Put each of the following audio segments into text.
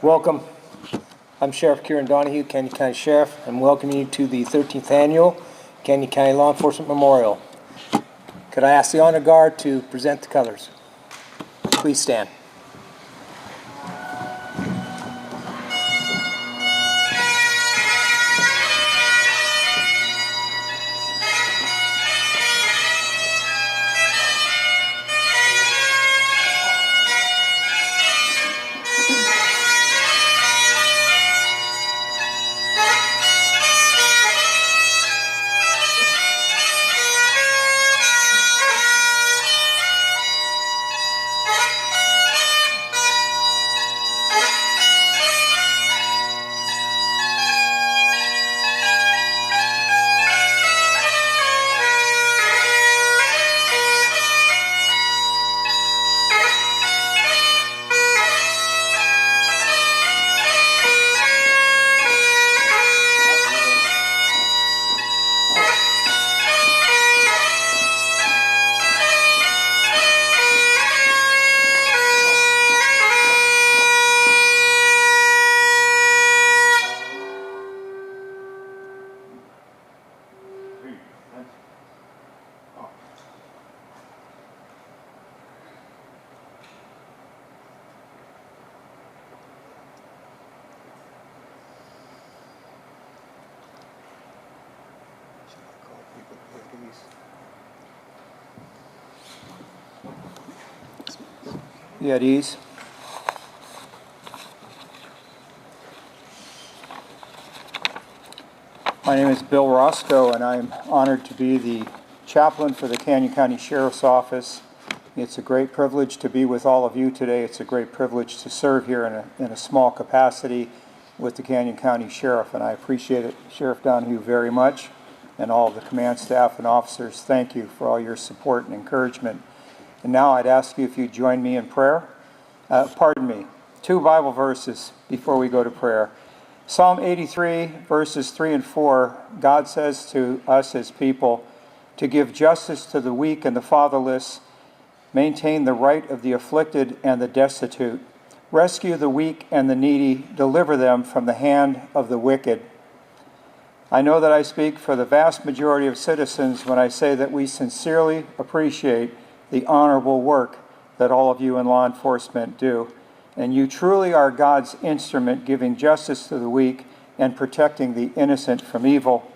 Welcome. I'm Sheriff Kieran Donahue, Canyon County Sheriff. I'm welcoming you to the 13th Annual Canyon County Law Enforcement Memorial. Could I ask the Honor Guard to present the colors? Please stand. You at ease? My name is Bill Roscoe, and I'm honored to be the chaplain for the Canyon County Sheriff's Office. It's a great privilege to be with all of you today. It's a great privilege to serve here in a small capacity with the Canyon County Sheriff, and I appreciate it, Sheriff Donahue, very much, and all of the command staff and officers. Thank you for all your support and encouragement. And now I'd ask you if you'd join me in prayer. Two Bible verses before we go to prayer. Psalm 83, verses 3 and 4, God says to us as people to give justice to the weak and the fatherless, maintain the right of the afflicted and the destitute, rescue the weak and the needy, deliver them from the hand of the wicked. I know that I speak for the vast majority of citizens when I say that we sincerely appreciate the honorable work that all of you in law enforcement do. And you truly are God's instrument, giving justice to the weak and protecting the innocent from evil.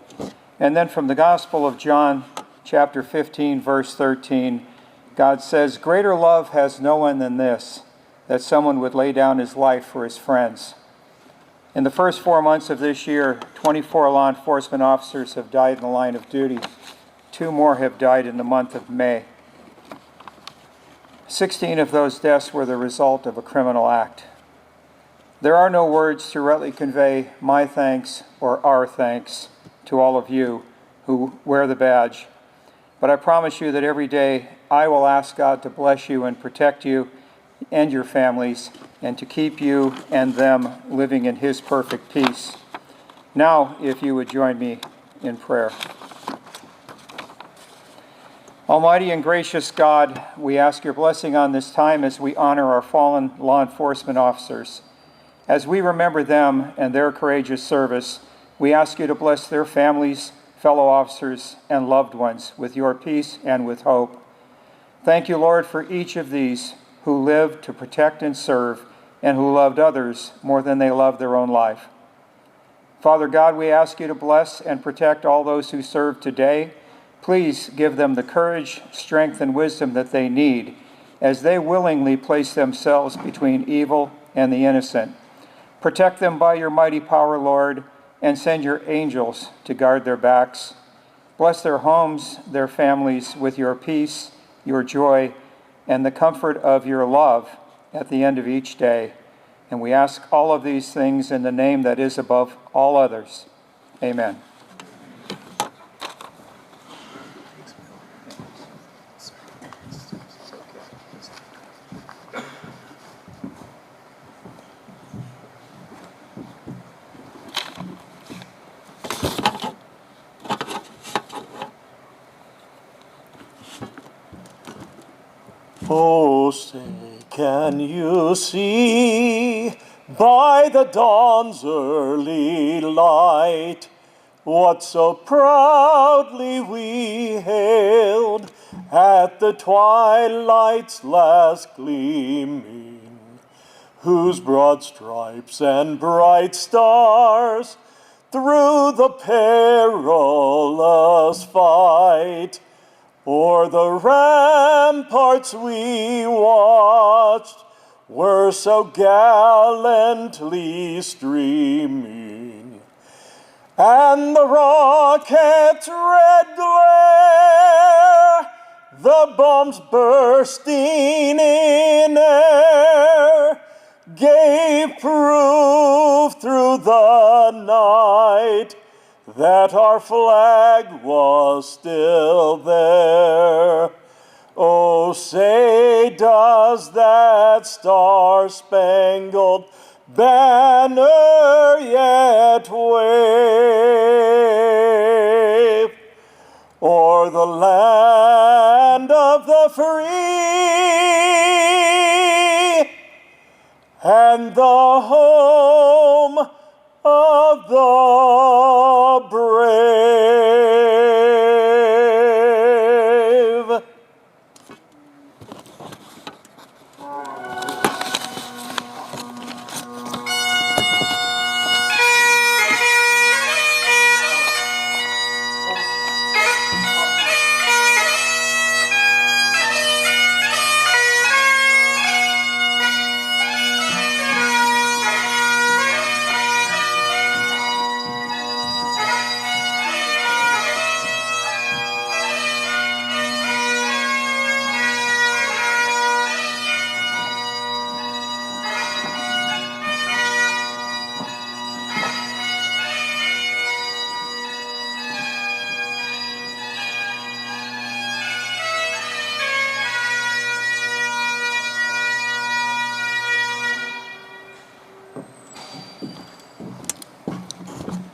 And then from the Gospel of John, chapter 15, verse 13, God says, "Greater love has no one than this, that someone would lay down his life for his friends." In the first 4 months of this year, 24 law enforcement officers have died in the line of duty. 2 more have died in the month of May. 16 of those deaths were the result of a criminal act. There are no words to rightly convey my thanks or our thanks to all of you who wear the badge, but I promise you that every day I will ask God to bless you and protect you and your families, and to keep you and them living in His perfect peace. Now, if you would join me in prayer. Almighty and gracious God, we ask your blessing on this time as we honor our fallen law enforcement officers. As we remember them and their courageous service, we ask you to bless their families, fellow officers, and loved ones with your peace and with hope. Thank you, Lord, for each of these who lived to protect and serve, and who loved others more than they loved their own life. Father God, we ask you to bless and protect all those who serve today. Please give them the courage, strength, and wisdom that they need as they willingly place themselves between evil and the innocent. Protect them by your mighty power, Lord, and send your angels to guard their backs. Bless their homes, their families with your peace, your joy, and the comfort of your love at the end of each day. And we ask all of these things in the name that is above all others. Amen. Oh, say, can you see by the dawn's early light, what so proudly we hailed at the twilight's last gleaming, whose broad stripes and bright stars through the perilous fight o'er the ramparts we watched were so gallantly streaming, and the rocket's red glare, the bombs bursting in air, gave proof through the night that our flag was still there. Oh, say does that star-spangled banner yet wave o'er the land of the free and the home of the brave?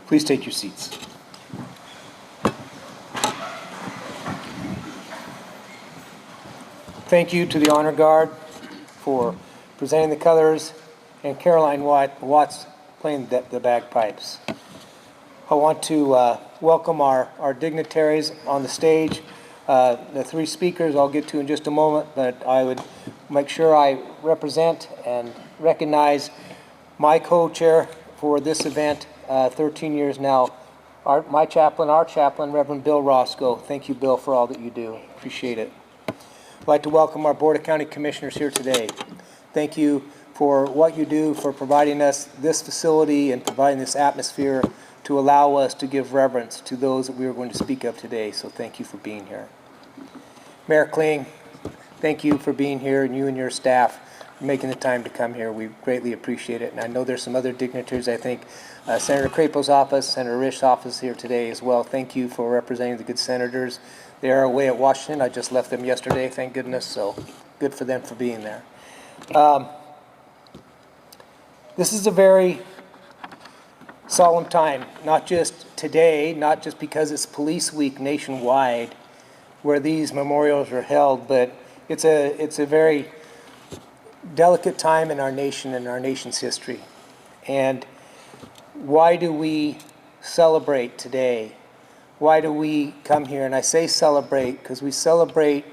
Please take your seats. Thank you to the Honor Guard for presenting the colors and Caroline Watts playing the bagpipes. I want to welcome our dignitaries on the stage. The three speakers I'll get to in just a moment, but I would make sure I represent and recognize my co-chair for this event, 13 years now, our chaplain, Reverend Bill Roscoe. Thank you, Bill, for all that you do. Appreciate it. I'd like to welcome our Board of County Commissioners here today. Thank you for what you do, for providing us this facility and providing this atmosphere to allow us to give reverence to those that we are going to speak of today. So thank you for being here. Mayor Kling, thank you for being here, and you and your staff for making the time to come here. We greatly appreciate it. And I know there's some other dignitaries, I think, Senator Crapo's office, Senator Risch's office here today as well. Thank you for representing the good senators. They are away at Washington. I just left them yesterday, thank goodness, so good for them for being there. This is a very solemn time, not just today, not just because it's Police Week nationwide where these memorials are held, but it's a very delicate time in our nation and our nation's history. And why do we celebrate today? Why do we come here? And I say celebrate because we celebrate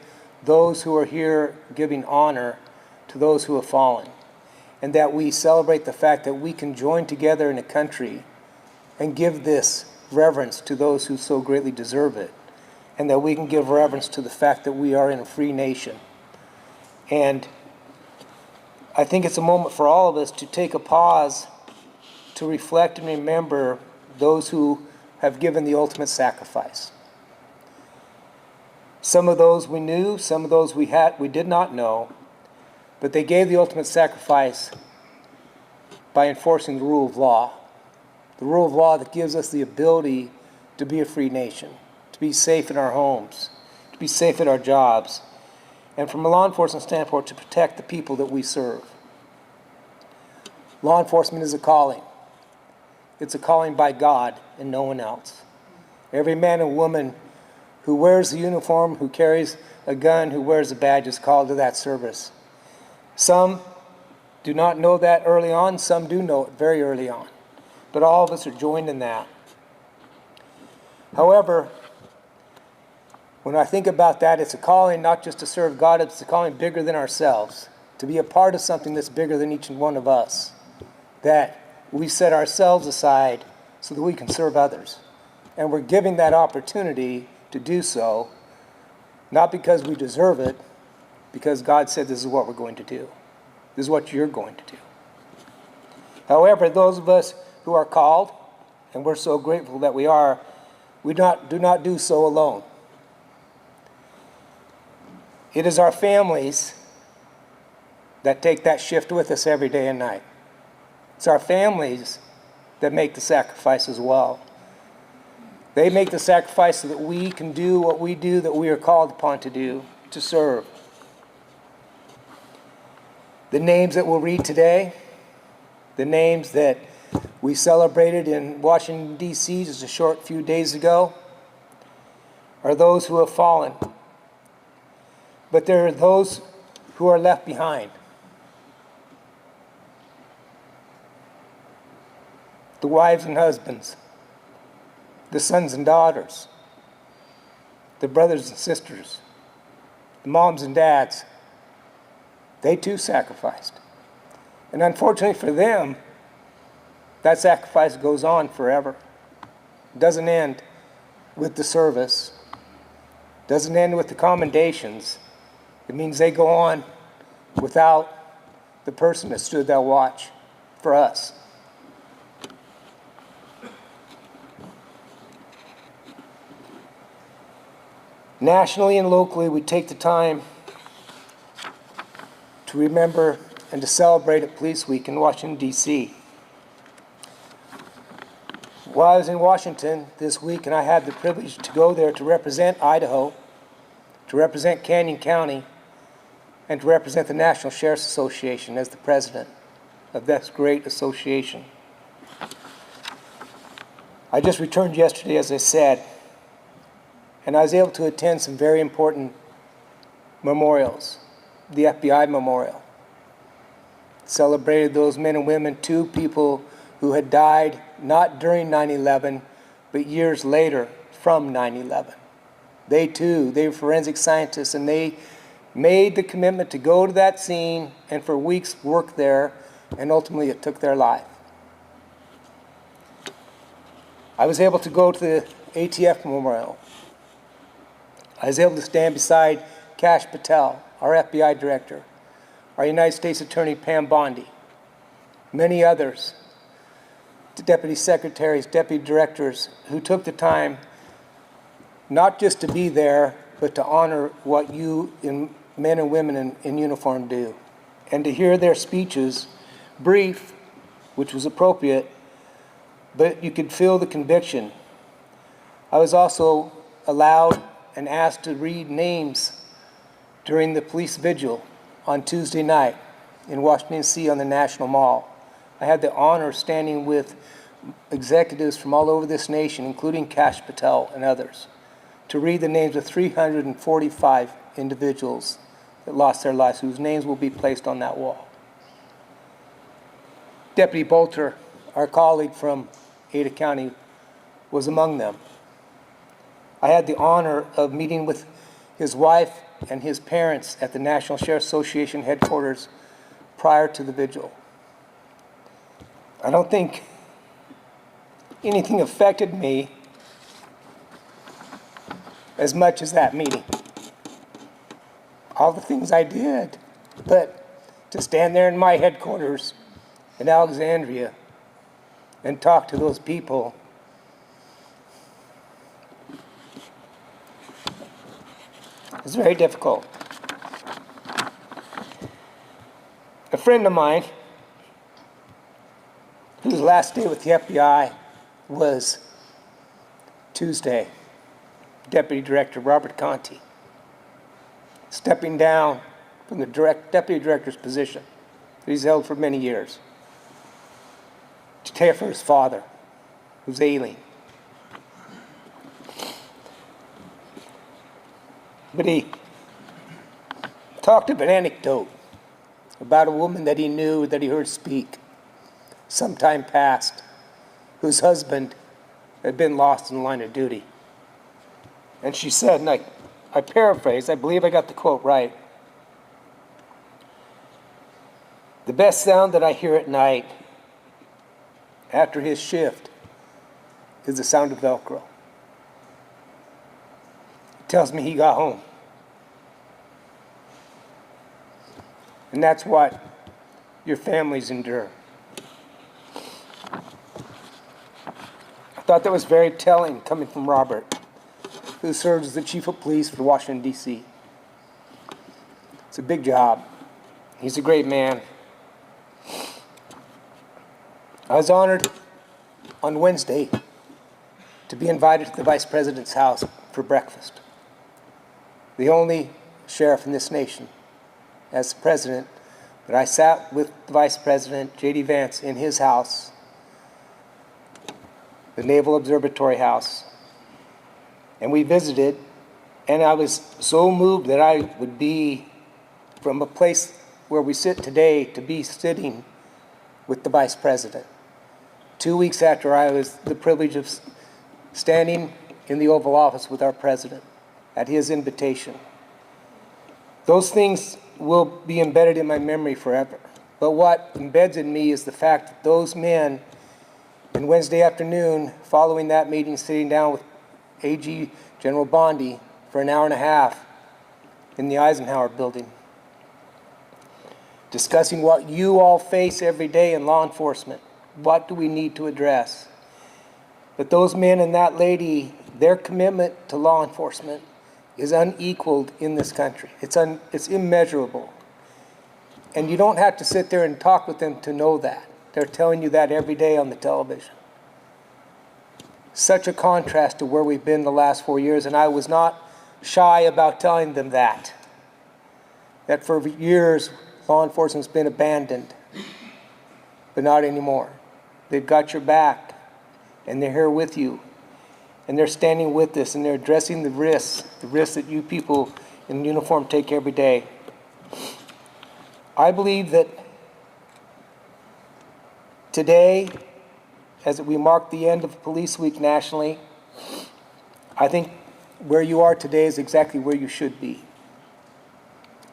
those who are here giving honor to those who have fallen. And that we celebrate the fact that we can join together in a country and give this reverence to those who so greatly deserve it. And that we can give reverence to the fact that we are in a free nation. And I think it's a moment for all of us to take a pause to reflect and remember those who have given the ultimate sacrifice. Some of those we knew, some of those we did not know, but they gave the ultimate sacrifice by enforcing the rule of law. The rule of law that gives us the ability to be a free nation, to be safe in our homes, to be safe at our jobs, and from a law enforcement standpoint, to protect the people that we serve. Law enforcement is a calling. It's a calling by God and no one else. Every man and woman who wears the uniform, who carries a gun, who wears a badge is called to that service. Some do not know that early on. Some do know it very early on. But all of us are joined in that. However, when I think about that, it's a calling not just to serve God, it's a calling bigger than ourselves, to be a part of something that's bigger than each and one of us, that we set ourselves aside so that we can serve others. And we're giving that opportunity to do so, not because we deserve it, because God said this is what we're going to do. This is what you're going to do. However, those of us who are called, and we're so grateful that we are, we do not do so alone. It is our families that take that shift with us every day and night. It's our families that make the sacrifice as well. They make the sacrifice so that we can do what we do, that we are called upon to do, to serve. The names that we'll read today, the names that we celebrated in Washington, D.C. just a short few days ago, are those who have fallen. But there are those who are left behind. The wives and husbands, the sons and daughters, the brothers and sisters, the moms and dads, they too sacrificed. And unfortunately for them, that sacrifice goes on forever. It doesn't end with the service. It doesn't end with the commendations. It means they go on without the person that stood that watch for us. Nationally and locally, we take the time to remember and to celebrate at Police Week in Washington, D.C. While I was in Washington this week, and I had the privilege to go there to represent Idaho, to represent Canyon County, and to represent the National Sheriff's Association as the president of this great association. I just returned yesterday, as I said, and I was able to attend some very important memorials. The FBI Memorial celebrated those men and women, two people who had died not during 9/11, but years later from 9/11. They too, they were forensic scientists, and they made the commitment to go to that scene and for weeks work there, and ultimately it took their life. I was able to go to the ATF Memorial. I was able to stand beside Kash Patel, our FBI director, our United States Attorney Pam Bondi, many others, the deputy secretaries, deputy directors, who took the time not just to be there, but to honor what you men and women in uniform do. And to hear their speeches, brief, which was appropriate, but you could feel the conviction. I was also allowed and asked to read names during the police vigil on Tuesday night in Washington, D.C. on the National Mall. I had the honor of standing with executives from all over this nation, including Kash Patel and others, to read the names of 345 individuals that lost their lives, whose names will be placed on that wall. Deputy Bolter, our colleague from Ada County, was among them. I had the honor of meeting with his wife and his parents at the National Sheriff's Association headquarters prior to the vigil. I don't think anything affected me as much as that meeting. All the things I did, but to stand there in my headquarters in Alexandria and talk to those people, it's very difficult. A friend of mine, whose last day with the FBI was Tuesday, Deputy Director Robert Conti, stepping down from the Deputy Director's position that he's held for many years to care for his father, who's ailing. But he talked of an anecdote about a woman that he knew, that he heard speak some time past, whose husband had been lost in the line of duty. And she said, and I paraphrase, I believe I got the quote right, "The best sound that I hear at night after his shift is the sound of Velcro. It tells me he got home." And that's what your families endure. I thought that was very telling coming from Robert, who serves as the chief of police for Washington, D.C. It's a big job. He's a great man. I was honored on Wednesday to be invited to the Vice President's house for breakfast. The only sheriff in this nation as president, but I sat with the Vice President, J.D. Vance, in his house, the Naval Observatory House, and we visited, and I was so moved that I would be from a place where we sit today to be sitting with the Vice President. 2 weeks after I was the privilege of standing in the Oval Office with our President at his invitation. Those things will be embedded in my memory forever. But what embeds in me is the fact that those men, on Wednesday afternoon, following that meeting, sitting down with AG General Bondi for an hour and a half in the Eisenhower building, discussing what you all face every day in law enforcement. What do we need to address? But those men and that lady, their commitment to law enforcement is unequaled in this country. It's immeasurable. And you don't have to sit there and talk with them to know that. They're telling you that every day on the television. Such a contrast to where we've been the last 4 years, and I was not shy about telling them that for years law enforcement's been abandoned, but not anymore. They've got your back, and they're here with you, and they're standing with us, and they're addressing the risks that you people in uniform take every day. I believe that today, as we mark the end of Police Week nationally, I think where you are today is exactly where you should be.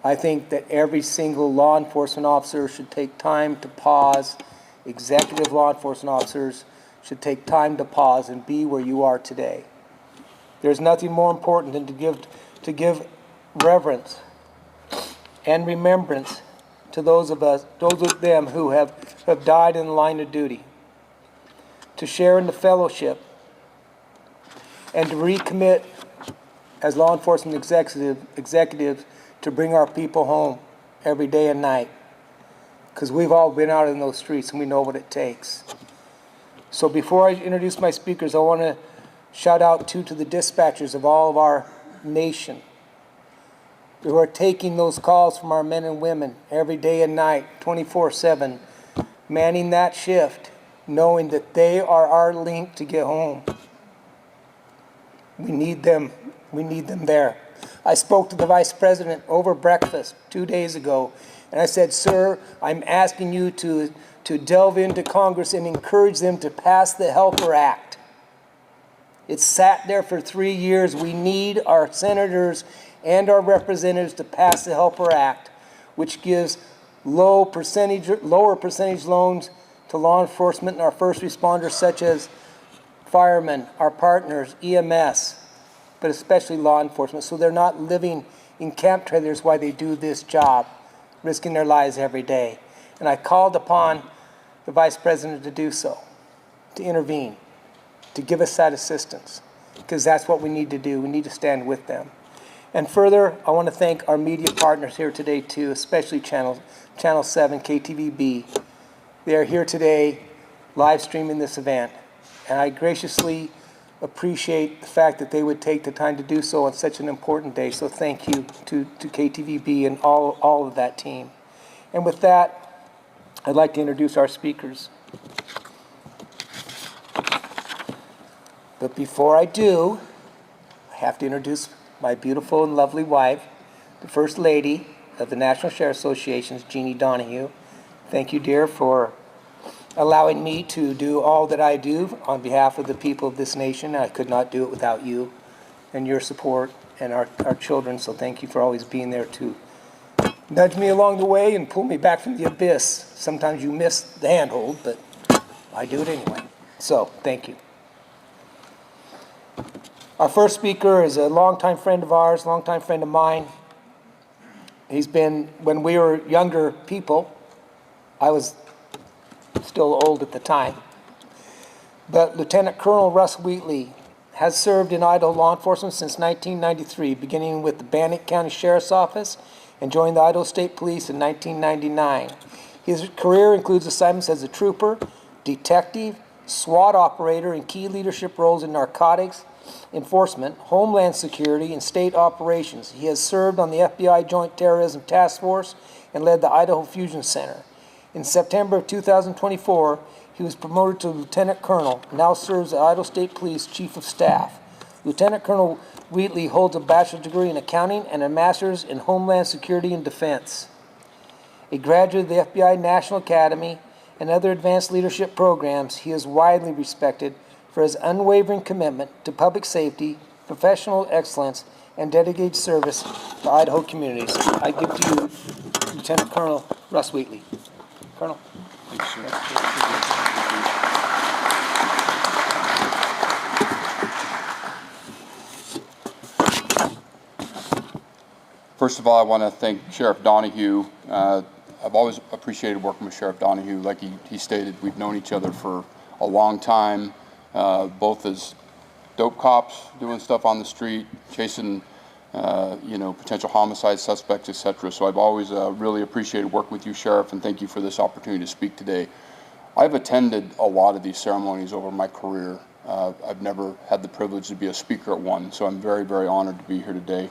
I think that every single law enforcement officer should take time to pause. Executive law enforcement officers should take time to pause and be where you are today. There's nothing more important than to give reverence and remembrance to those of them who have died in the line of duty, to share in the fellowship, and to recommit as law enforcement executives to bring our people home every day and night. Because we've all been out in those streets and we know what it takes. So before I introduce my speakers, I want to shout out to the dispatchers of all of our nation who are taking those calls from our men and women every day and night, 24/7, manning that shift, knowing that they are our link to get home. We need them there. I spoke to the Vice President over breakfast 2 days ago, and I said, "Sir, I'm asking you to delve into Congress and encourage them to pass the Helper Act. It's sat there for 3 years. We need our senators and our representatives to pass the Helper Act, which gives lower percentage loans to law enforcement and our first responders, such as firemen, our partners, EMS, but especially law enforcement, so they're not living in camp trailers while they do this job, risking their lives every day." And I called upon the Vice President to do so, to intervene, to give us that assistance, because that's what we need to do. We need to stand with them. And further, I want to thank our media partners here today too, especially Channel 7, KTVB. They are here today live streaming this event, and I graciously appreciate the fact that they would take the time to do so on such an important day. So thank you to KTVB and all of that team. And with that, I'd like to introduce our speakers. But before I do, I have to introduce my beautiful and lovely wife, the First Lady, of the National Sheriff Association's Jeannie Donahue. Thank you, dear, for allowing me to do all that I do on behalf of the people of this nation. I could not do it without you and your support and our children, so thank you for always being there to nudge me along the way and pull me back from the abyss. Sometimes you miss the handhold, but I do it anyway. So, thank you. Our first speaker is a longtime friend of ours, longtime friend of mine. He's been, when we were younger people, I was still old at the time, but Lieutenant Colonel Russ Wheatley has served in Idaho law enforcement since 1993, beginning with the Bannock County Sheriff's Office and joined the Idaho State Police in 1999. His career includes assignments as a trooper, detective, SWAT operator, and key leadership roles in narcotics enforcement, homeland security, and state operations. He has served on the FBI Joint Terrorism Task Force and led the Idaho Fusion Center. In September of 2024, he was promoted to Lieutenant Colonel, and now serves as Idaho State Police Chief of Staff. Lieutenant Colonel Wheatley holds a bachelor's degree in accounting and a master's in Homeland Security and Defense. A graduate of the FBI National Academy and other advanced leadership programs, he is widely respected for his unwavering commitment to public safety, professional excellence, and dedicated service to Idaho communities. I give to you Lieutenant Colonel Russ Wheatley. Colonel. Thanks, sir. First of all, I want to thank Sheriff Donahue. I've always appreciated working with Sheriff Donahue. Like he stated, we've known each other for a long time, both as dope cops doing stuff on the street, chasing potential homicide suspects, etc. So I've always really appreciated working with you, Sheriff, and thank you for this opportunity to speak today. I've attended a lot of these ceremonies over my career. I've never had the privilege to be a speaker at one, so I'm very, very honored to be here today.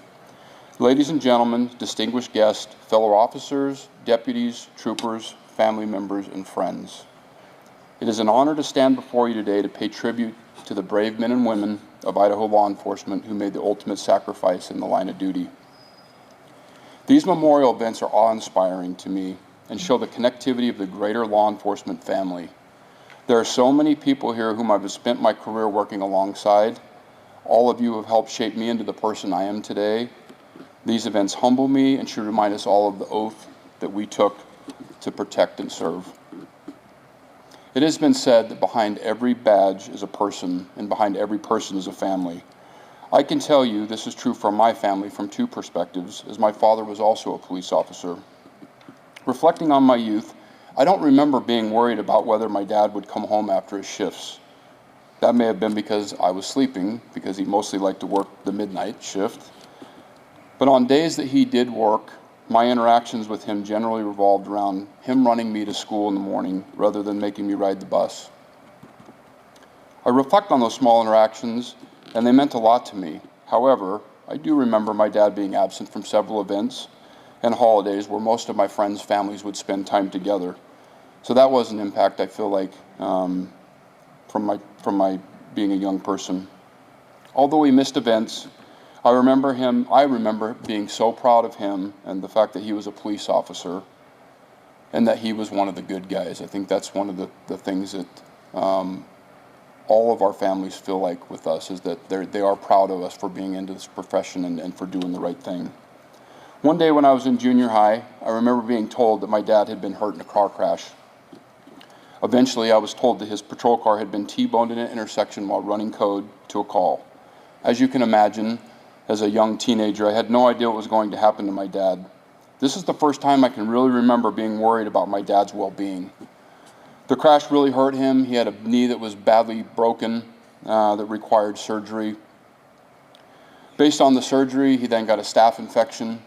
Ladies and gentlemen, distinguished guests, fellow officers, deputies, troopers, family members, and friends. It is an honor to stand before you today to pay tribute to the brave men and women of Idaho law enforcement who made the ultimate sacrifice in the line of duty. These memorial events are awe-inspiring to me and show the connectivity of the greater law enforcement family. There are so many people here whom I've spent my career working alongside. All of you have helped shape me into the person I am today. These events humble me and should remind us all of the oath that we took to protect and serve. It has been said that behind every badge is a person, and behind every person is a family. I can tell you this is true for my family from two perspectives, as my father was also a police officer. Reflecting on my youth, I don't remember being worried about whether my dad would come home after his shifts. That may have been because I was sleeping, because he mostly liked to work the midnight shift. But on days that he did work, my interactions with him generally revolved around him running me to school in the morning rather than making me ride the bus. I reflect on those small interactions, and they meant a lot to me. However, I do remember my dad being absent from several events and holidays where most of my friends' families would spend time together. So that was an impact, I feel like, from my being a young person. Although he missed events, I remember being so proud of him and the fact that he was a police officer and that he was one of the good guys. I think that's one of the things that all of our families feel like with us, is that they are proud of us for being into this profession and for doing the right thing. One day when I was in junior high, I remember being told that my dad had been hurt in a car crash. Eventually, I was told that his patrol car had been T-boned in an intersection while running code to a call. As you can imagine, as a young teenager, I had no idea what was going to happen to my dad. This is the first time I can really remember being worried about my dad's well-being. The crash really hurt him. He had a knee that was badly broken that required surgery. Based on the surgery, he then got a staph infection.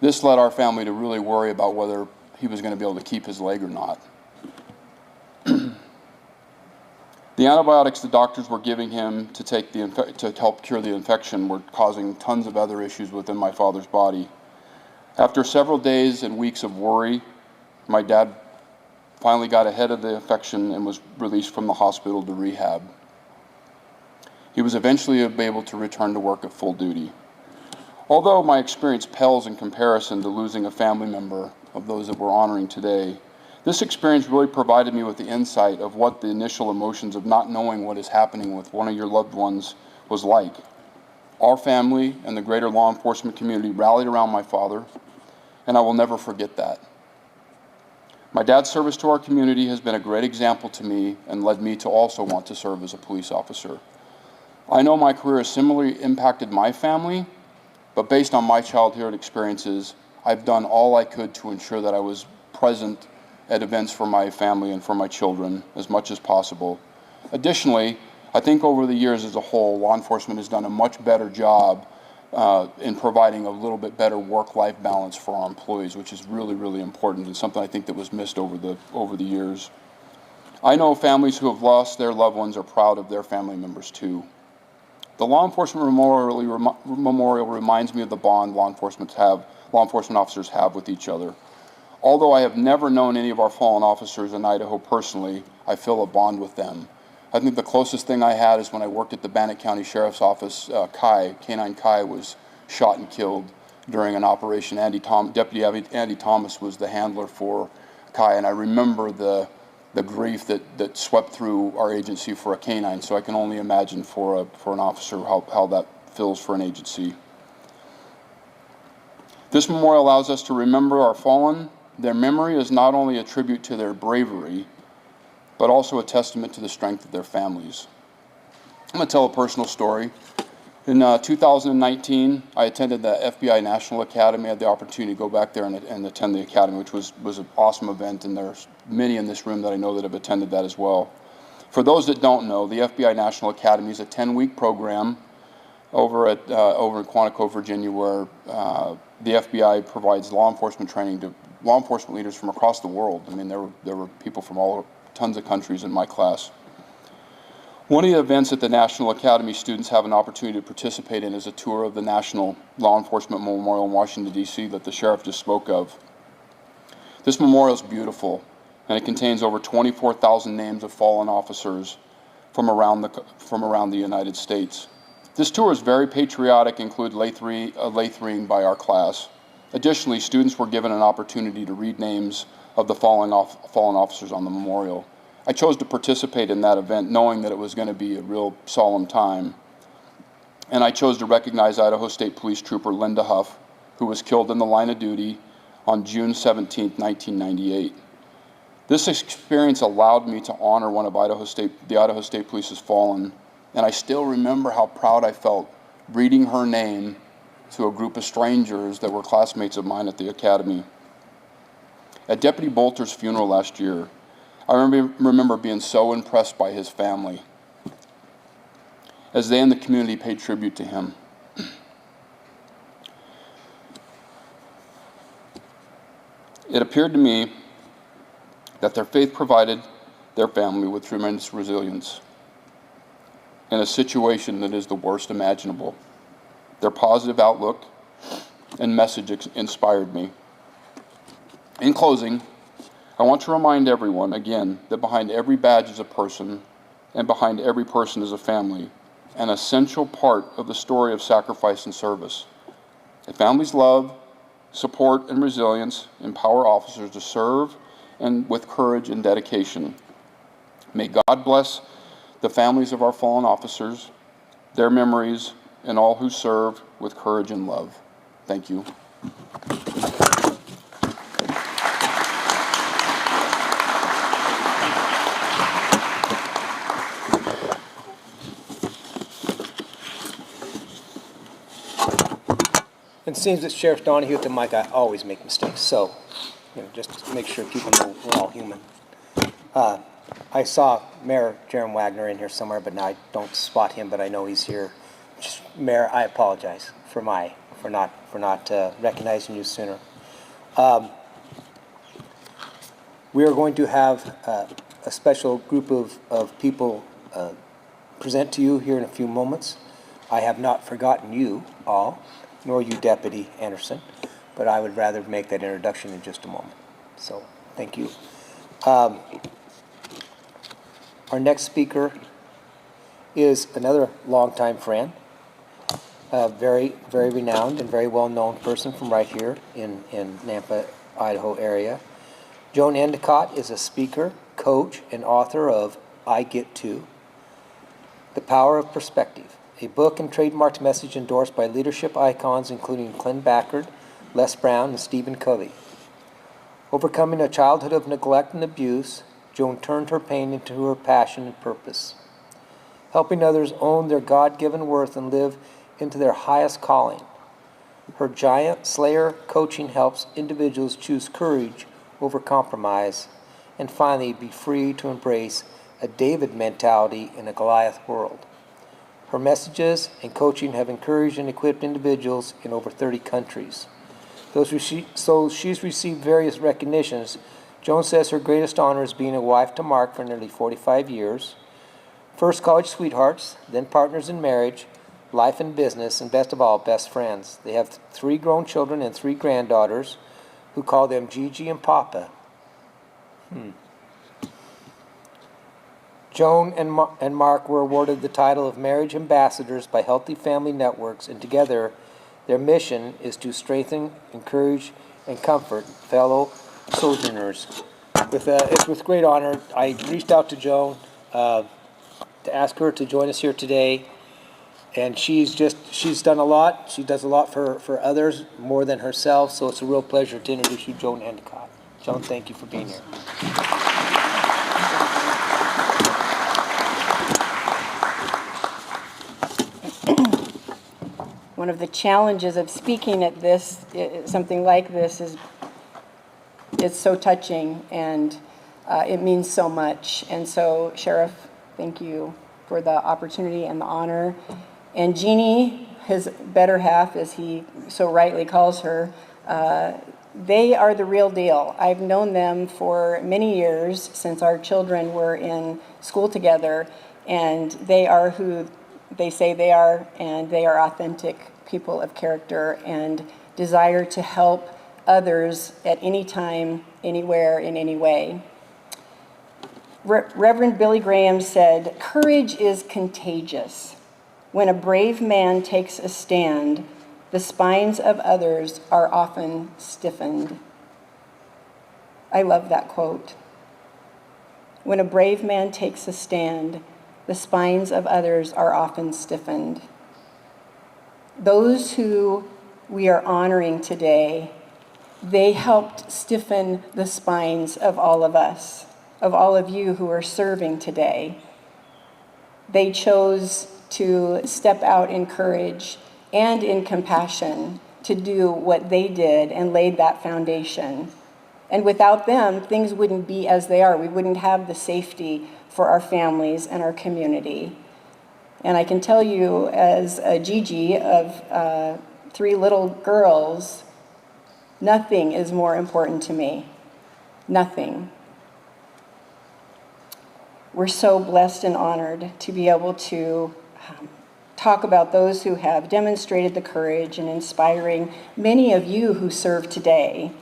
This led our family to really worry about whether he was going to be able to keep his leg or not. The antibiotics the doctors were giving him to help cure the infection were causing tons of other issues within my father's body. After several days and weeks of worry, my dad finally got ahead of the infection and was released from the hospital to rehab. He was eventually able to return to work at full duty. Although my experience pales in comparison to losing a family member of those that we're honoring today, this experience really provided me with the insight of what the initial emotions of not knowing what is happening with one of your loved ones was like. Our family and the greater law enforcement community rallied around my father, and I will never forget that. My dad's service to our community has been a great example to me and led me to also want to serve as a police officer. I know my career has similarly impacted my family, but based on my childhood experiences, I've done all I could to ensure that I was present at events for my family and for my children as much as possible. Additionally, I think over the years as a whole, law enforcement has done a much better job in providing a little bit better work-life balance for our employees, which is really, really important and something I think that was missed over the years. I know families who have lost their loved ones are proud of their family members too. The Law Enforcement Memorial reminds me of the bond law enforcement officers have with each other. Although I have never known any of our fallen officers in Idaho personally, I feel a bond with them. I think the closest thing I had is when I worked at the Bannock County Sheriff's Office. Canine Kai was shot and killed during an operation. Deputy Andy Thomas was the handler for Kai, and I remember the grief that swept through our agency for a canine, so I can only imagine for an officer how that feels for an agency. This memorial allows us to remember our fallen. Their memory is not only a tribute to their bravery, but also a testament to the strength of their families. I'm going to tell a personal story. In 2019, I attended the FBI National Academy. I had the opportunity to go back there and attend the academy, which was an awesome event, and there's many in this room that I know that have attended that as well. For those that don't know, the FBI National Academy is a 10-week program over in Quantico, Virginia, where the FBI provides law enforcement training to law enforcement leaders from across the world. I mean, there were people from tons of countries in my class. One of the events that the National Academy students have an opportunity to participate in is a tour of the National Law Enforcement Memorial in Washington, D.C. that the sheriff just spoke of. This memorial is beautiful, and it contains over 24,000 names of fallen officers from around the United States. This tour is very patriotic, included laythering by our class. Additionally, students were given an opportunity to read names of the fallen officers on the memorial. I chose to participate in that event knowing that it was going to be a real solemn time. And I chose to recognize Idaho State Police Trooper Linda Huff, who was killed in the line of duty on June 17, 1998. This experience allowed me to honor one of the Idaho State Police's fallen, and I still remember how proud I felt reading her name to a group of strangers that were classmates of mine at the academy. At Deputy Bolter's funeral last year, I remember being so impressed by his family as they and the community paid tribute to him. It appeared to me that their faith provided their family with tremendous resilience in a situation that is the worst imaginable. Their positive outlook and message inspired me. In closing, I want to remind everyone again that behind every badge is a person, and behind every person is a family, an essential part of the story of sacrifice and service. A family's love, support, and resilience empower officers to serve and with courage and dedication. May God bless the families of our fallen officers, their memories, and all who serve with courage and love. Thank you. It seems that Sheriff Donahue at the mic, I always make mistakes, so just to make sure people know we're all human. I saw Mayor Jerem Wagner in here somewhere, but now I don't spot him, but I know he's here. Mayor, I apologize for not recognizing you sooner. We are going to have a special group of people present to you here in a few moments. I have not forgotten you all, nor you, Deputy Anderson, but I would rather make that introduction in just a moment. So, thank you. Our next speaker is another longtime friend, a very, very renowned and very well-known person from right here in Nampa, Idaho area. Joan Endicott is a speaker, coach, and author of I Get To, The Power of Perspective, a book and trademarked message endorsed by leadership icons including Clint Backard, Les Brown, and Stephen Covey. Overcoming a childhood of neglect and abuse, Joan turned her pain into her passion and purpose, helping others own their God-given worth and live into their highest calling. Her Giant Slayer coaching helps individuals choose courage over compromise and finally be free to embrace a David mentality in a Goliath world. Her messages and coaching have encouraged and equipped individuals in over 30 countries. So she's received various recognitions. Joan says her greatest honor is being a wife to Mark for nearly 45 years, first college sweethearts, then partners in marriage, life and business, and best of all, best friends. They have 3 grown children and 3 granddaughters who call them Gigi and Papa. Joan and Mark were awarded the title of Marriage Ambassadors by Healthy Family Networks, and together their mission is to strengthen, encourage, and comfort fellow sojourners. It's with great honor I reached out to Joan to ask her to join us here today. And she's done a lot. She does a lot for others more than herself. So it's a real pleasure to introduce you, Joan Endicott. Joan, thank you for being here. One of the challenges of speaking at something like this is it's so touching and it means so much. And so, Sheriff, thank you for the opportunity and the honor. And Jeannie, his better half, as he so rightly calls her, they are the real deal. I've known them for many years, since our children were in school together, and they are who they say they are, and they are authentic people of character and desire to help others at any time, anywhere, in any way. Reverend Billy Graham said, "Courage is contagious. When a brave man takes a stand, the spines of others are often stiffened." I love that quote. When a brave man takes a stand, the spines of others are often stiffened. Those who we are honoring today, they helped stiffen the spines of all of us, of all of you who are serving today. They chose to step out in courage and in compassion to do what they did and laid that foundation. And without them, things wouldn't be as they are. We wouldn't have the safety for our families and our community. And I can tell you, as a Gigi of 3 little girls, nothing is more important to me. Nothing. We're so blessed and honored to be able to talk about those who have demonstrated the courage and inspiring many of you who serve today.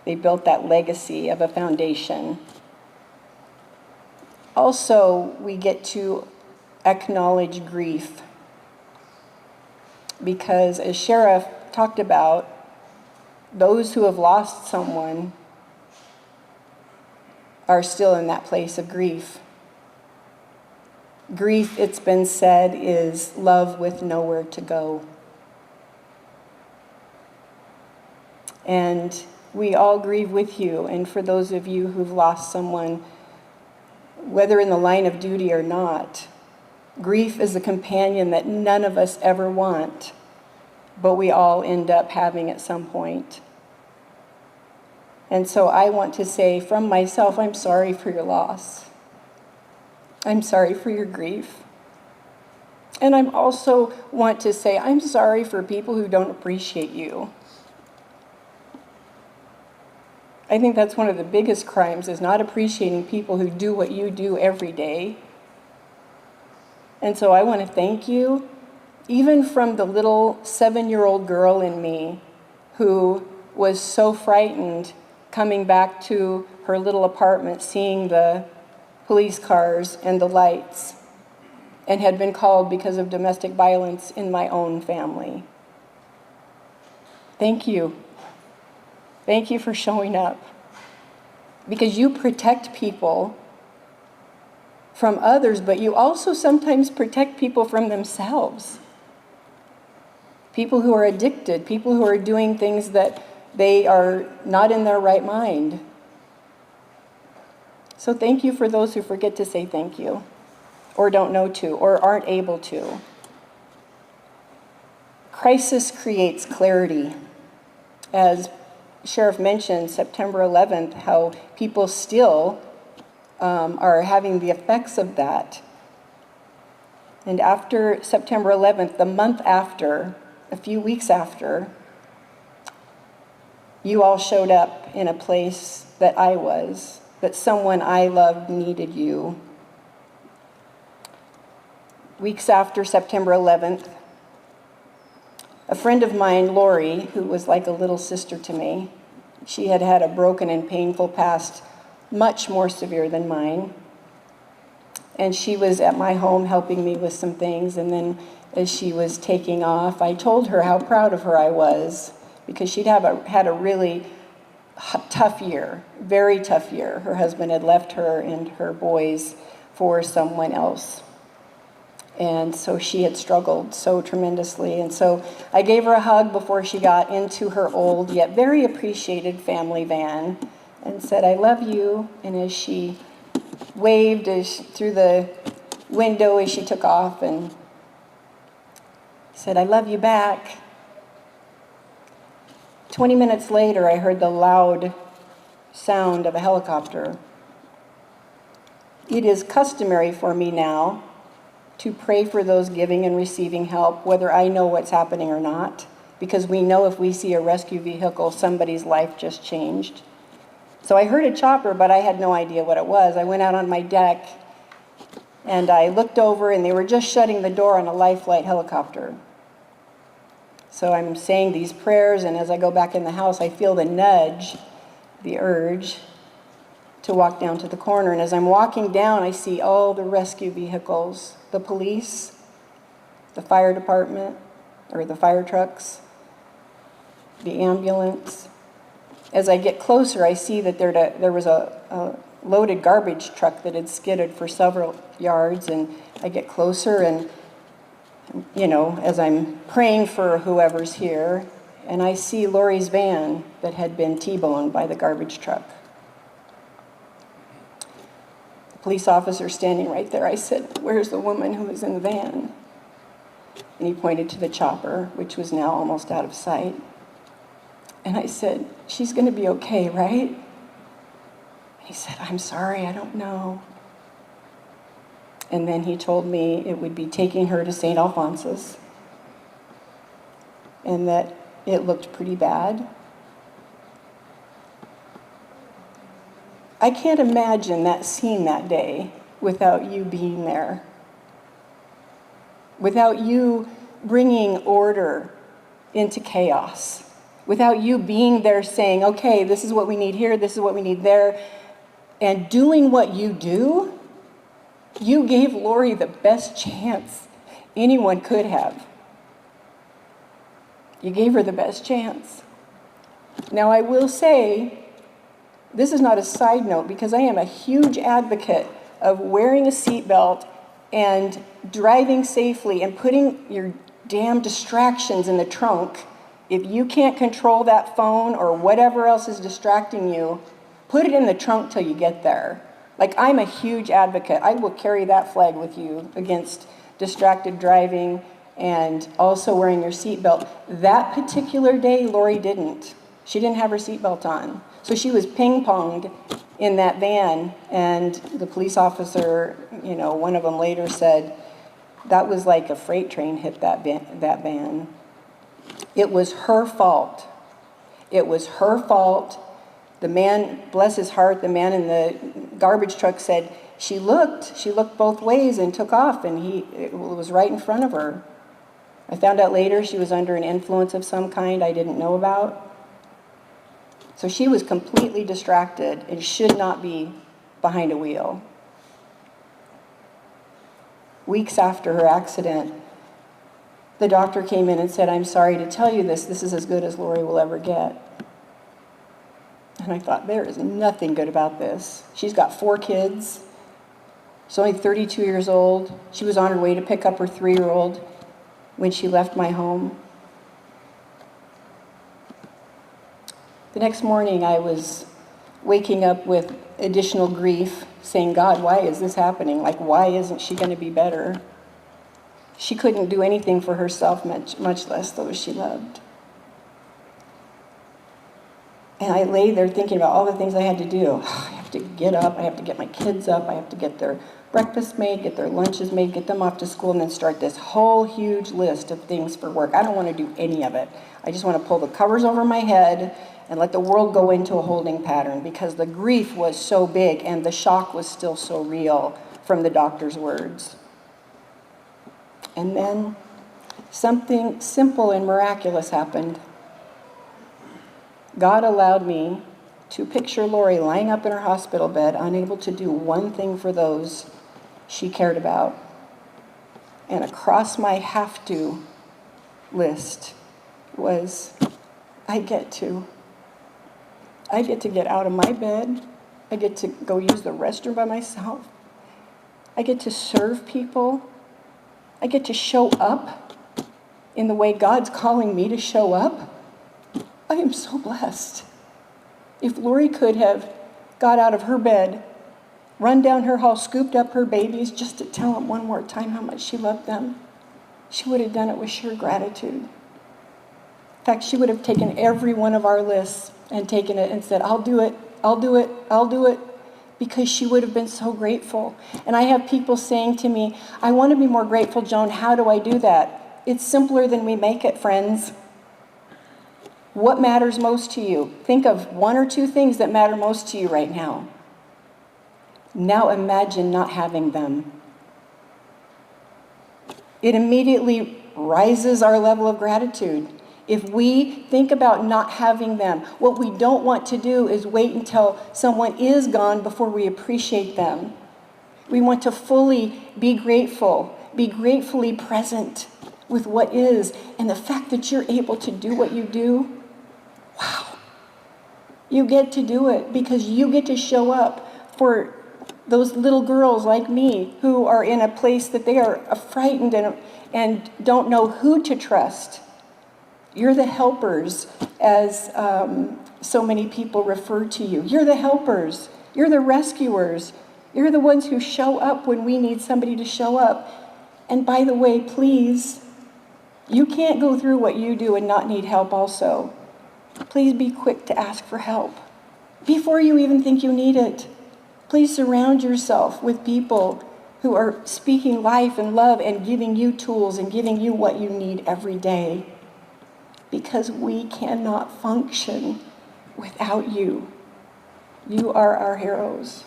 They built that legacy of a foundation. Also, we get to acknowledge grief, because as Sheriff talked about, those who have lost someone are still in that place of grief. Grief, it's been said, is love with nowhere to go. And we all grieve with you, and for those of you who've lost someone, whether in the line of duty or not, grief is a companion that none of us ever want, but we all end up having at some point. And so I want to say from myself, I'm sorry for your loss. I'm sorry for your grief. And I also want to say I'm sorry for people who don't appreciate you. I think that's one of the biggest crimes, is not appreciating people who do what you do every day. And so I want to thank you, even from the little 7-year-old girl in me who was so frightened coming back to her little apartment, seeing the police cars and the lights. and had been called because of domestic violence in my own family. Thank you. Thank you for showing up. Because you protect people from others, but you also sometimes protect people from themselves. People who are addicted, people who are doing things that they are not in their right mind. So thank you for those who forget to say thank you, or don't know to, or aren't able to. Crisis creates clarity. As Sheriff mentioned, September 11th, how people still are having the effects of that. And after September 11th, the month after, a few weeks after, you all showed up in a place that I was, that someone I loved needed you. Weeks after September 11th, a friend of mine, Lori, who was like a little sister to me, she had had a broken and painful past, much more severe than mine. And she was at my home helping me with some things. And then as she was taking off, I told her how proud of her I was, because she'd had a really tough year, very tough year. Her husband had left her and her boys for someone else. And so she had struggled so tremendously. And so I gave her a hug before she got into her old yet very appreciated family van and said, "I love you." And as she waved through the window as she took off and said, "I love you back." 20 minutes later, I heard the loud sound of a helicopter. It is customary for me now to pray for those giving and receiving help, whether I know what's happening or not, because we know if we see a rescue vehicle, somebody's life just changed. So I heard a chopper, but I had no idea what it was. I went out on my deck, and I looked over, and they were just shutting the door on a Life Flight helicopter. So I'm saying these prayers, and as I go back in the house, I feel the nudge, the urge to walk down to the corner. And as I'm walking down, I see all the rescue vehicles, the police, the fire department, or the fire trucks, the ambulance. As I get closer, I see that there was a loaded garbage truck that had skidded for several yards, and I get closer, and you know, as I'm praying for whoever's here, and I see Lori's van that had been T-boned by the garbage truck. The police officer standing right there, I said, "Where's the woman who was in the van?" And he pointed to the chopper, which was now almost out of sight. And I said, "She's going to be okay, right?" And he said, "I'm sorry, I don't know." And then he told me it would be taking her to St. Alphonsus, and that it looked pretty bad. I can't imagine that scene that day without you being there, without you bringing order into chaos, without you being there saying, "Okay, this is what we need here, this is what we need there," and doing what you do. You gave Lori the best chance anyone could have. You gave her the best chance. Now, I will say, this is not a side note, because I am a huge advocate of wearing a seatbelt and driving safely and putting your damn distractions in the trunk. If you can't control that phone or whatever else is distracting you, put it in the trunk till you get there. Like, I'm a huge advocate. I will carry that flag with you against distracted driving and also wearing your seatbelt. That particular day, Lori didn't. She didn't have her seatbelt on. So she was ping-ponged in that van, and the police officer, you know, one of them later said, that was like a freight train hit that van. It was her fault. It was her fault. The man, bless his heart, the man in the garbage truck said, she looked both ways and took off, and it was right in front of her. I found out later she was under an influence of some kind I didn't know about. So she was completely distracted and should not be behind a wheel. weeks after her accident, the doctor came in and said, "I'm sorry to tell you this is as good as Lori will ever get." And I thought, there is nothing good about this. She's got 4 kids. She's only 32 years old. She was on her way to pick up her 3-year-old when she left my home. The next morning, I was waking up with additional grief, saying, "God, why is this happening? Like, why isn't she going to be better?" She couldn't do anything for herself, much less those she loved. And I lay there thinking about all the things I had to do. I have to get up, I have to get my kids up, I have to get their breakfast made, get their lunches made, get them off to school, and then start this whole huge list of things for work. I don't want to do any of it. I just want to pull the covers over my head and let the world go into a holding pattern, because the grief was so big and the shock was still so real from the doctor's words. And then something simple and miraculous happened. God allowed me to picture Lori lying up in her hospital bed, unable to do one thing for those she cared about. And across my have to list was, I get to get out of my bed. I get to go use the restroom by myself. I get to serve people. I get to show up in the way God's calling me to show up. I am so blessed. If Lori could have got out of her bed, run down her hall, scooped up her babies just to tell them one more time how much she loved them, she would have done it with sheer gratitude. In fact, she would have taken every one of our lists and taken it and said, "I'll do it, I'll do it, I'll do it," because she would have been so grateful. And I have people saying to me, "I want to be more grateful, Joan. How do I do that?" It's simpler than we make it, friends. What matters most to you? Think of 1 or 2 things that matter most to you right now. Now imagine not having them. It immediately rises our level of gratitude. If we think about not having them, what we don't want to do is wait until someone is gone before we appreciate them. We want to fully be grateful, be gratefully present with what is. And the fact that you're able to do what you do, wow. You get to do it because you get to show up for those little girls like me who are in a place that they are frightened and don't know who to trust. You're the helpers, as so many people refer to you. You're the helpers. You're the rescuers. You're the ones who show up when we need somebody to show up. And by the way, please, you can't go through what you do and not need help also. Please be quick to ask for help before you even think you need it. Please surround yourself with people who are speaking life and love and giving you tools and giving you what you need every day. Because we cannot function without you. You are our heroes.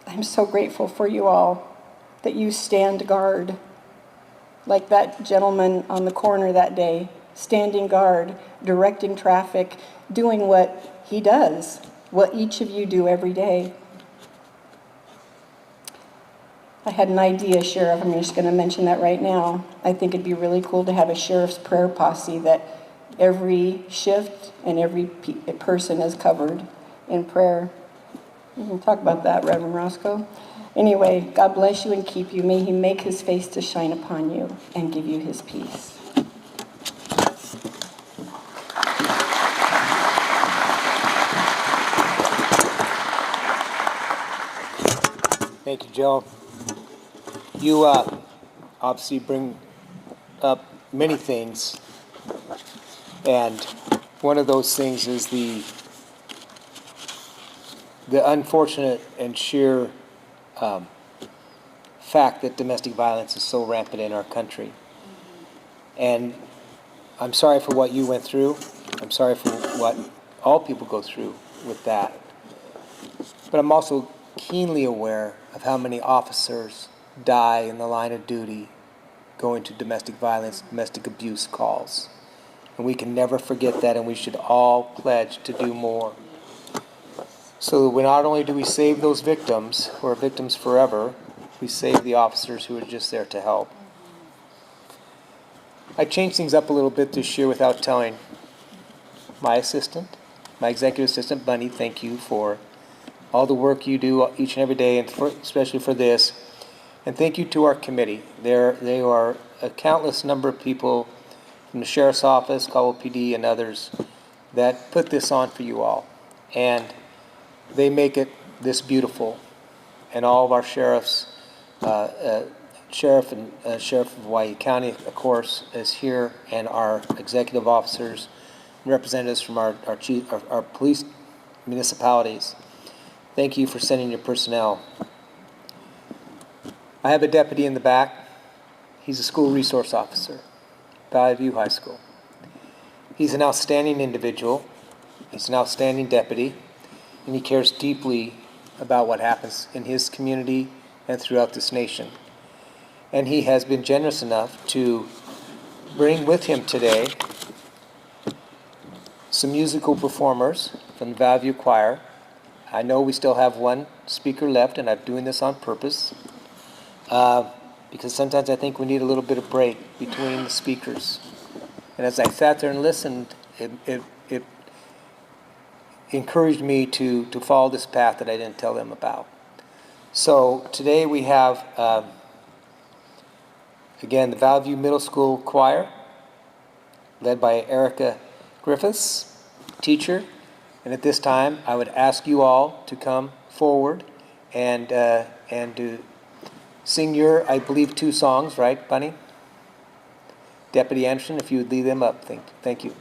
I'm so grateful for you all, that you stand guard, like that gentleman on the corner that day, standing guard, directing traffic, doing what he does, what each of you do every day. I had an idea, Sheriff. I'm just going to mention that right now. I think it'd be really cool to have a sheriff's prayer posse that every shift and every person is covered in prayer. We can talk about that, Reverend Roscoe. Anyway, God bless you and keep you. May he make his face to shine upon you and give you his peace. Thank you, Joe. You obviously bring up many things, and one of those things is the unfortunate and sheer fact that domestic violence is so rampant in our country. And I'm sorry for what you went through. I'm sorry for what all people go through with that. But I'm also keenly aware of how many officers die in the line of duty going to domestic violence, domestic abuse calls. And we can never forget that, and we should all pledge to do more. So we not only do we save those victims who are victims forever, we save the officers who are just there to help. I changed things up a little bit this year without telling my assistant, my executive assistant, Bunny. Thank you for all the work you do each and every day, and especially for this. And thank you to our committee. They are a countless number of people from the Sheriff's Office, Caldwell PD, and others that put this on for you all. And they make it this beautiful. And all of our sheriffs, Sheriff of Hawaii County, of course, is here, and our executive officers, representatives from our police municipalities. Thank you for sending your personnel. I have a deputy in the back. He's a school resource officer, Valley View High School. He's an outstanding individual. He's an outstanding deputy, and he cares deeply about what happens in his community and throughout this nation. And he has been generous enough to bring with him today some musical performers from the Valley View Choir. I know we still have one speaker left, and I'm doing this on purpose because sometimes I think we need a little bit of break between the speakers. And as I sat there and listened, it encouraged me to follow this path that I didn't tell them about. So today we have, again, the Valley View Middle School Choir, led by Erica Griffiths, teacher. And at this time, I would ask you all to come forward and to sing your, I believe, 2 songs, right, Bunny? Deputy Anderson, if you would lead them up. Thank you.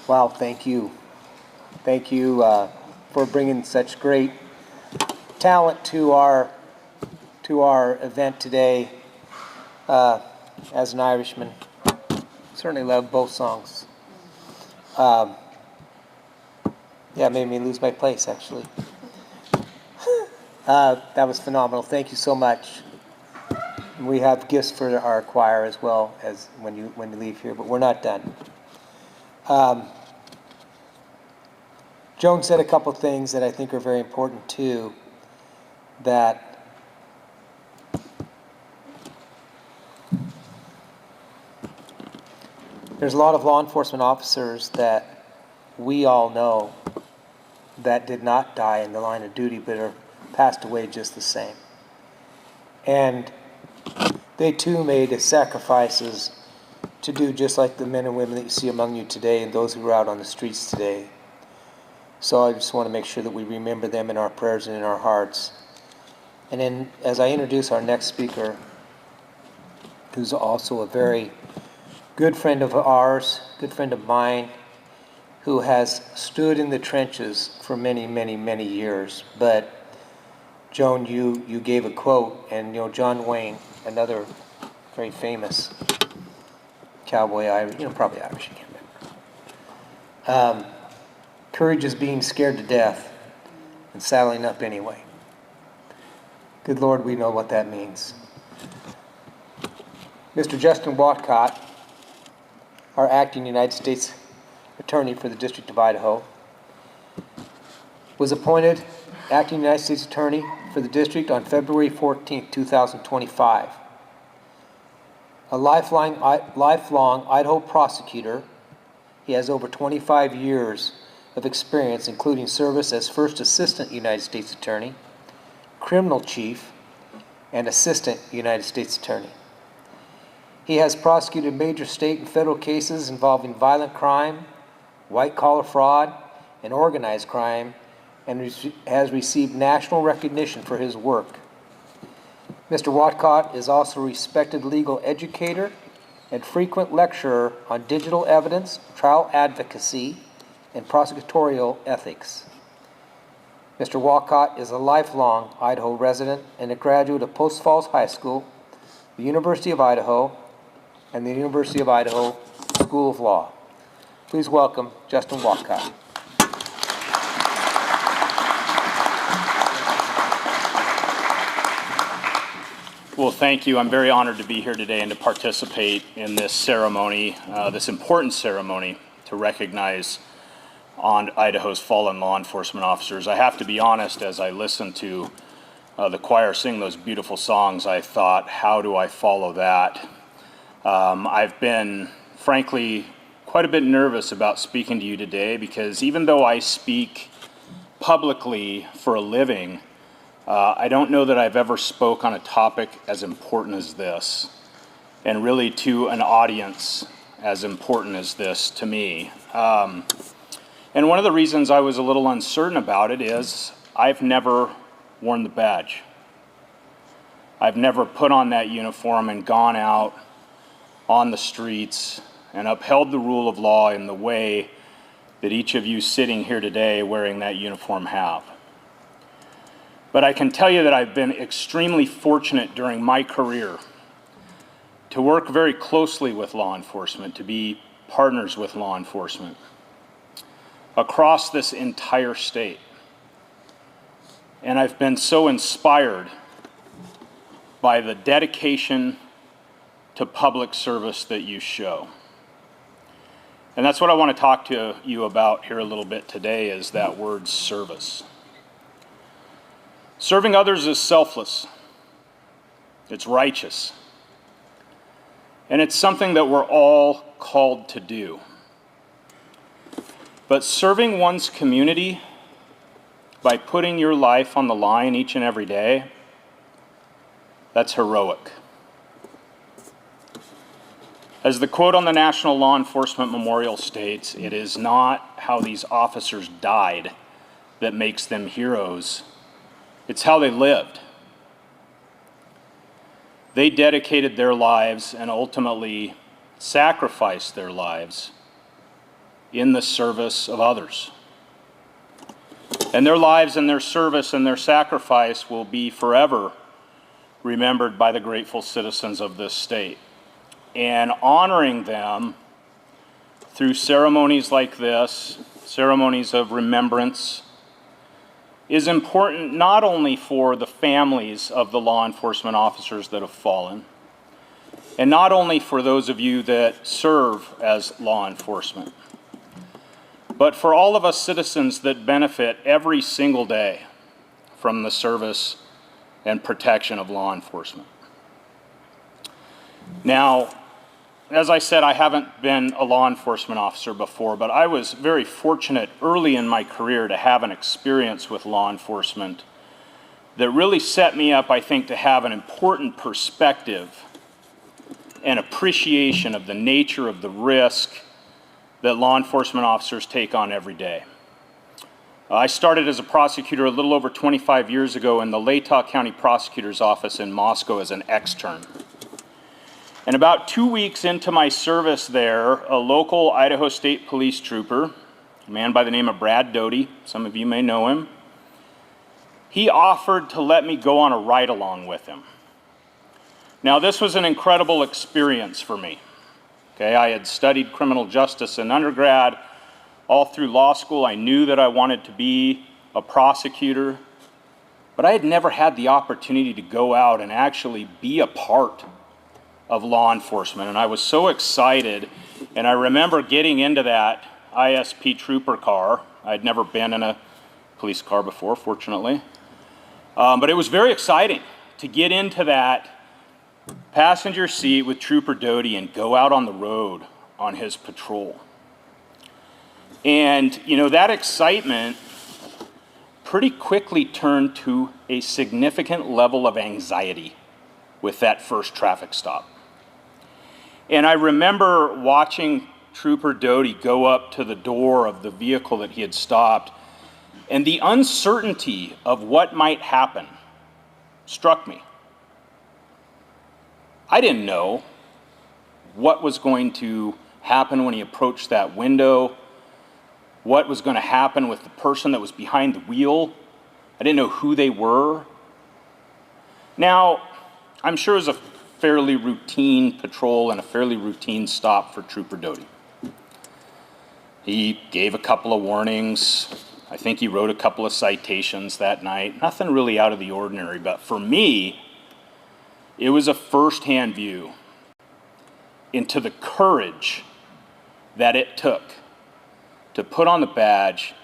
Wow, thank you. Thank you for bringing such great talent to our event today. As an Irishman, certainly love both songs. Yeah, it made me lose my place, actually. That was phenomenal. Thank you so much. We have gifts for our choir as well as when you leave here, but we're not done. Joan said a couple things that I think are very important too, that there's a lot of law enforcement officers that we all know that did not die in the line of duty but are passed away just the same. And they too made sacrifices to do just like the men and women that you see among you today and those who are out on the streets today. So I just want to make sure that we remember them in our prayers and in our hearts. And then as I introduce our next speaker, who's also a very good friend of ours, good friend of mine, who has stood in the trenches for many, many, many years. But Joan, you gave a quote, and John Wayne, another very famous cowboy, probably Irish, I can't remember. Courage is being scared to death and saddling up anyway. Good Lord, we know what that means. Mr. Justin Watcott, our acting United States Attorney for the District of Idaho, was appointed acting United States Attorney for the District on February 14, 2025. A lifelong Idaho prosecutor, he has over 25 years of experience, including service as First Assistant United States Attorney, Criminal Chief, and Assistant United States Attorney. He has prosecuted major state and federal cases involving violent crime, white-collar fraud, and organized crime, and has received national recognition for his work. Mr. Watcott is also a respected legal educator and frequent lecturer on digital evidence, trial advocacy, and prosecutorial ethics. Mr. Watcott is a lifelong Idaho resident and a graduate of Post Falls High School, the University of Idaho, and the University of Idaho School of Law. Please welcome Justin Watcott. Well, thank you. I'm very honored to be here today and to participate in this ceremony, this important ceremony to recognize on Idaho's fallen law enforcement officers. I have to be honest, as I listened to the choir sing those beautiful songs, I thought, how do I follow that? I've been, frankly, quite a bit nervous about speaking to you today because even though I speak publicly for a living, I don't know that I've ever spoke on a topic as important as this, and really to an audience as important as this to me. And one of the reasons I was a little uncertain about it is I've never worn the badge. I've never put on that uniform and gone out on the streets and upheld the rule of law in the way that each of you sitting here today wearing that uniform have. But I can tell you that I've been extremely fortunate during my career to work very closely with law enforcement, to be partners with law enforcement across this entire state. And I've been so inspired by the dedication to public service that you show. And that's what I want to talk to you about here a little bit today, is that word service. Serving others is selfless. It's righteous. And it's something that we're all called to do. But serving one's community by putting your life on the line each and every day, that's heroic. As the quote on the National Law Enforcement Memorial states, it is not how these officers died that makes them heroes. It's how they lived. They dedicated their lives and ultimately sacrificed their lives in the service of others. And their lives and their service and their sacrifice will be forever remembered by the grateful citizens of this state. And honoring them through ceremonies like this, ceremonies of remembrance, is important not only for the families of the law enforcement officers that have fallen, and not only for those of you that serve as law enforcement, but for all of us citizens that benefit every single day from the service and protection of law enforcement. Now, as I said, I haven't been a law enforcement officer before, but I was very fortunate early in my career to have an experience with law enforcement that really set me up, I think, to have an important perspective and appreciation of the nature of the risk that law enforcement officers take on every day. I started as a prosecutor a little over 25 years ago in the Latah County Prosecutor's Office in Moscow as an extern. And about 2 weeks into my service there, a local Idaho State Police trooper, a man by the name of Brad Doty, some of you may know him, he offered to let me go on a ride-along with him. Now, this was an incredible experience for me. Okay, I had studied criminal justice in undergrad. All through law school, I knew that I wanted to be a prosecutor, but I had never had the opportunity to go out and actually be a part of law enforcement. And I was so excited. And I remember getting into that ISP trooper car. I'd never been in a police car before, fortunately. But it was very exciting to get into that passenger seat with Trooper Doty and go out on the road on his patrol. And, you know, that excitement pretty quickly turned to a significant level of anxiety with that first traffic stop. And I remember watching Trooper Doty go up to the door of the vehicle that he had stopped, and the uncertainty of what might happen struck me. I didn't know what was going to happen when he approached that window, what was going to happen with the person that was behind the wheel. I didn't know who they were. Now, I'm sure it was a fairly routine patrol and a fairly routine stop for Trooper Doty. He gave a couple of warnings. I think he wrote a couple of citations that night. Nothing really out of the ordinary, but for me, it was a first-hand view into the courage that it took to put on the badge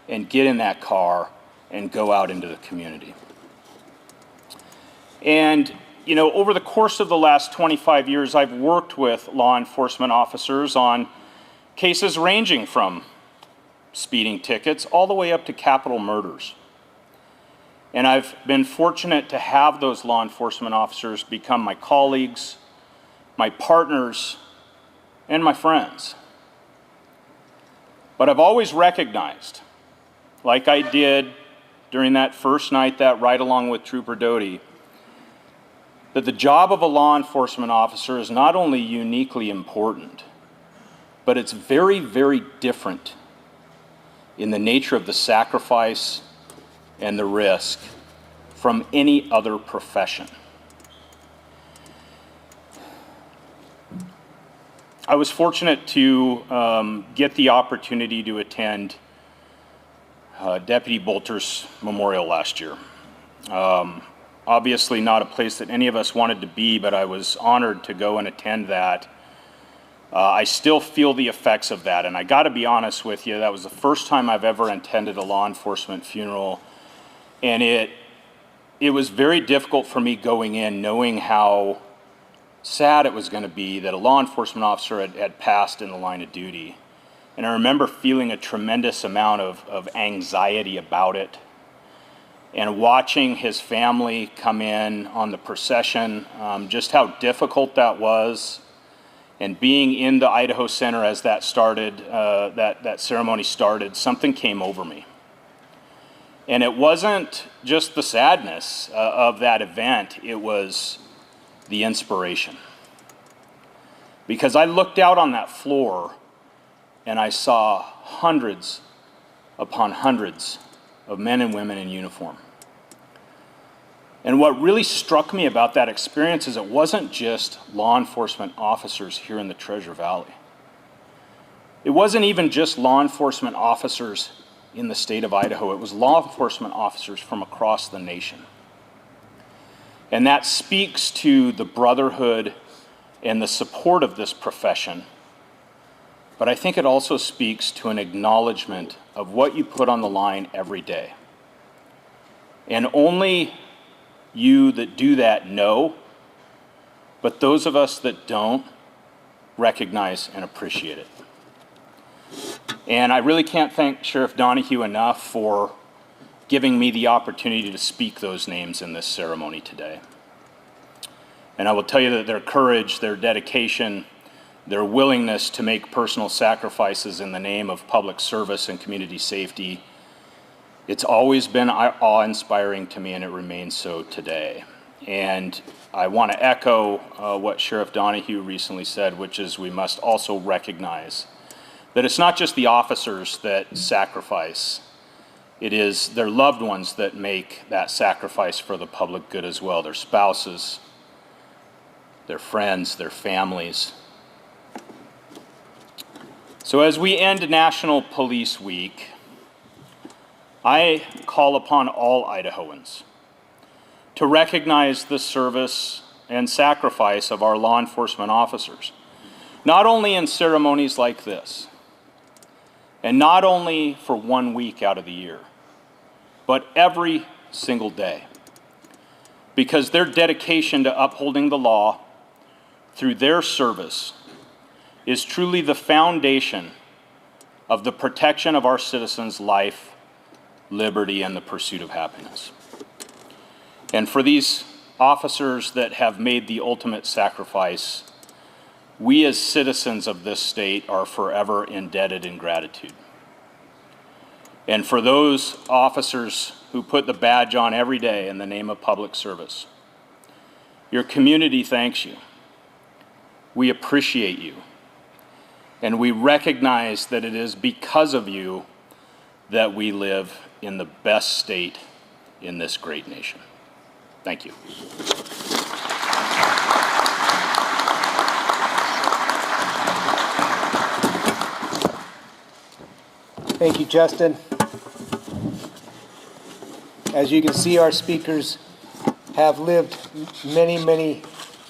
and get in that car and go out into the community. And, you know, over the course of the last 25 years, I've worked with law enforcement officers on cases ranging from speeding tickets all the way up to capital murders. And I've been fortunate to have those law enforcement officers become my colleagues, my partners, and my friends. But I've always recognized, like I did during that first night, that ride-along with Trooper Doty, that the job of a law enforcement officer is not only uniquely important, but it's very, very different in the nature of the sacrifice and the risk from any other profession. I was fortunate to get the opportunity to attend Deputy Bolter's memorial last year. Obviously not a place that any of us wanted to be, but I was honored to go and attend that. I still feel the effects of that, and I gotta be honest with you, that was the first time I've ever attended a law enforcement funeral, and it was very difficult for me going in knowing how sad it was gonna be that a law enforcement officer had passed in the line of duty. And I remember feeling a tremendous amount of anxiety about it, and watching his family come in on the procession, just how difficult that was. And being in the Idaho Center as that started, that ceremony started, something came over me. And it wasn't just the sadness of that event, it was the inspiration. Because I looked out on that floor and I saw hundreds upon hundreds of men and women in uniform. And what really struck me about that experience is it wasn't just law enforcement officers here in the Treasure Valley. It wasn't even just law enforcement officers in the state of Idaho. It was law enforcement officers from across the nation. And that speaks to the brotherhood and the support of this profession. But I think it also speaks to an acknowledgement of what you put on the line every day. And only you that do that know, but those of us that don't recognize and appreciate it. And I really can't thank Sheriff Donahue enough for giving me the opportunity to speak those names in this ceremony today. And I will tell you that their courage, their dedication, their willingness to make personal sacrifices in the name of public service and community safety, it's always been awe-inspiring to me, and it remains so today. And I want to echo what Sheriff Donahue recently said, which is we must also recognize that it's not just the officers that sacrifice, it is their loved ones that make that sacrifice for the public good as well, their spouses, their friends, their families. So as we end National Police Week, I call upon all Idahoans to recognize the service and sacrifice of our law enforcement officers, not only in ceremonies like this, and not only for 1 week out of the year, but every single day, because their dedication to upholding the law through their service is truly the foundation of the protection of our citizens' life, liberty, and the pursuit of happiness. And for these officers that have made the ultimate sacrifice, we as citizens of this state are forever indebted in gratitude. And for those officers who put the badge on every day in the name of public service, your community thanks you. We appreciate you. And we recognize that it is because of you that we live in the best state in this great nation. Thank you. Thank you, Justin. As you can see, our speakers have lived many, many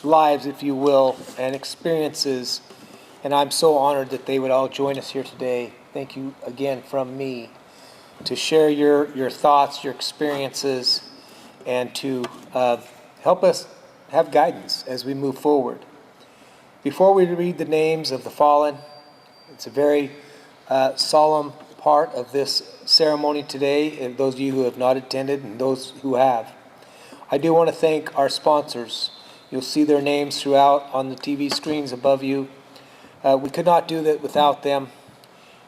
lives, if you will, and experiences, and I'm so honored that they would all join us here today. Thank you again from me to share your thoughts, your experiences, and to help us have guidance as we move forward. Before we read the names of the fallen, it's a very solemn part of this ceremony today, and those of you who have not attended and those who have. I do want to thank our sponsors. You'll see their names throughout on the TV screens above you. We could not do that without them,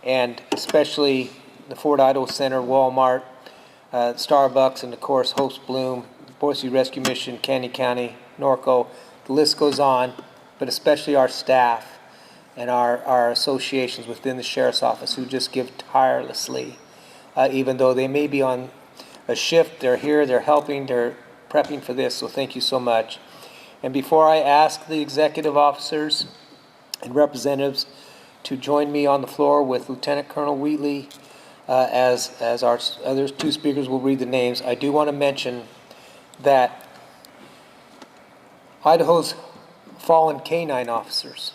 and especially the Fort Idaho Center, Walmart, Starbucks, and of course Host Bloom, Boise Rescue Mission, Canyon County, Norco. The list goes on, but especially our staff and our associations within the Sheriff's Office who just give tirelessly. Even though they may be on a shift, they're here, they're helping, they're prepping for this, so thank you so much. And before I ask the executive officers and representatives to join me on the floor with Lieutenant Colonel Wheatley, as our other two speakers will read the names, I do want to mention that Idaho's fallen canine officers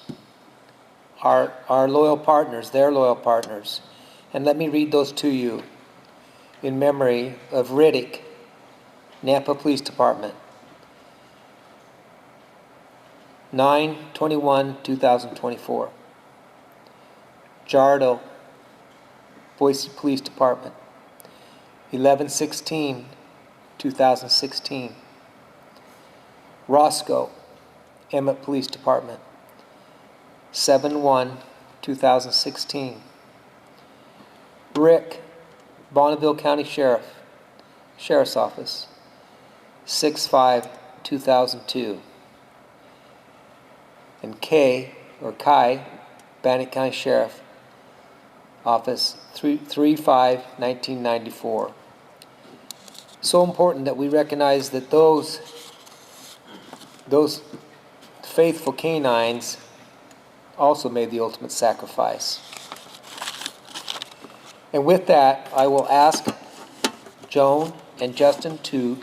are our loyal partners, their loyal partners. And let me read those to you in memory of Riddick, Nampa Police Department, 9/21/2024. Jardo, Boise Police Department, 11/16/2016. Roscoe, Emmett Police Department, 7/1/2016. Rick, Bonneville County Sheriff's Office, 6/5/2002. And Kai, Bannock County Sheriff, Office 3/5/1994. So important that we recognize that those faithful canines also made the ultimate sacrifice. And with that, I will ask Joan and Justin to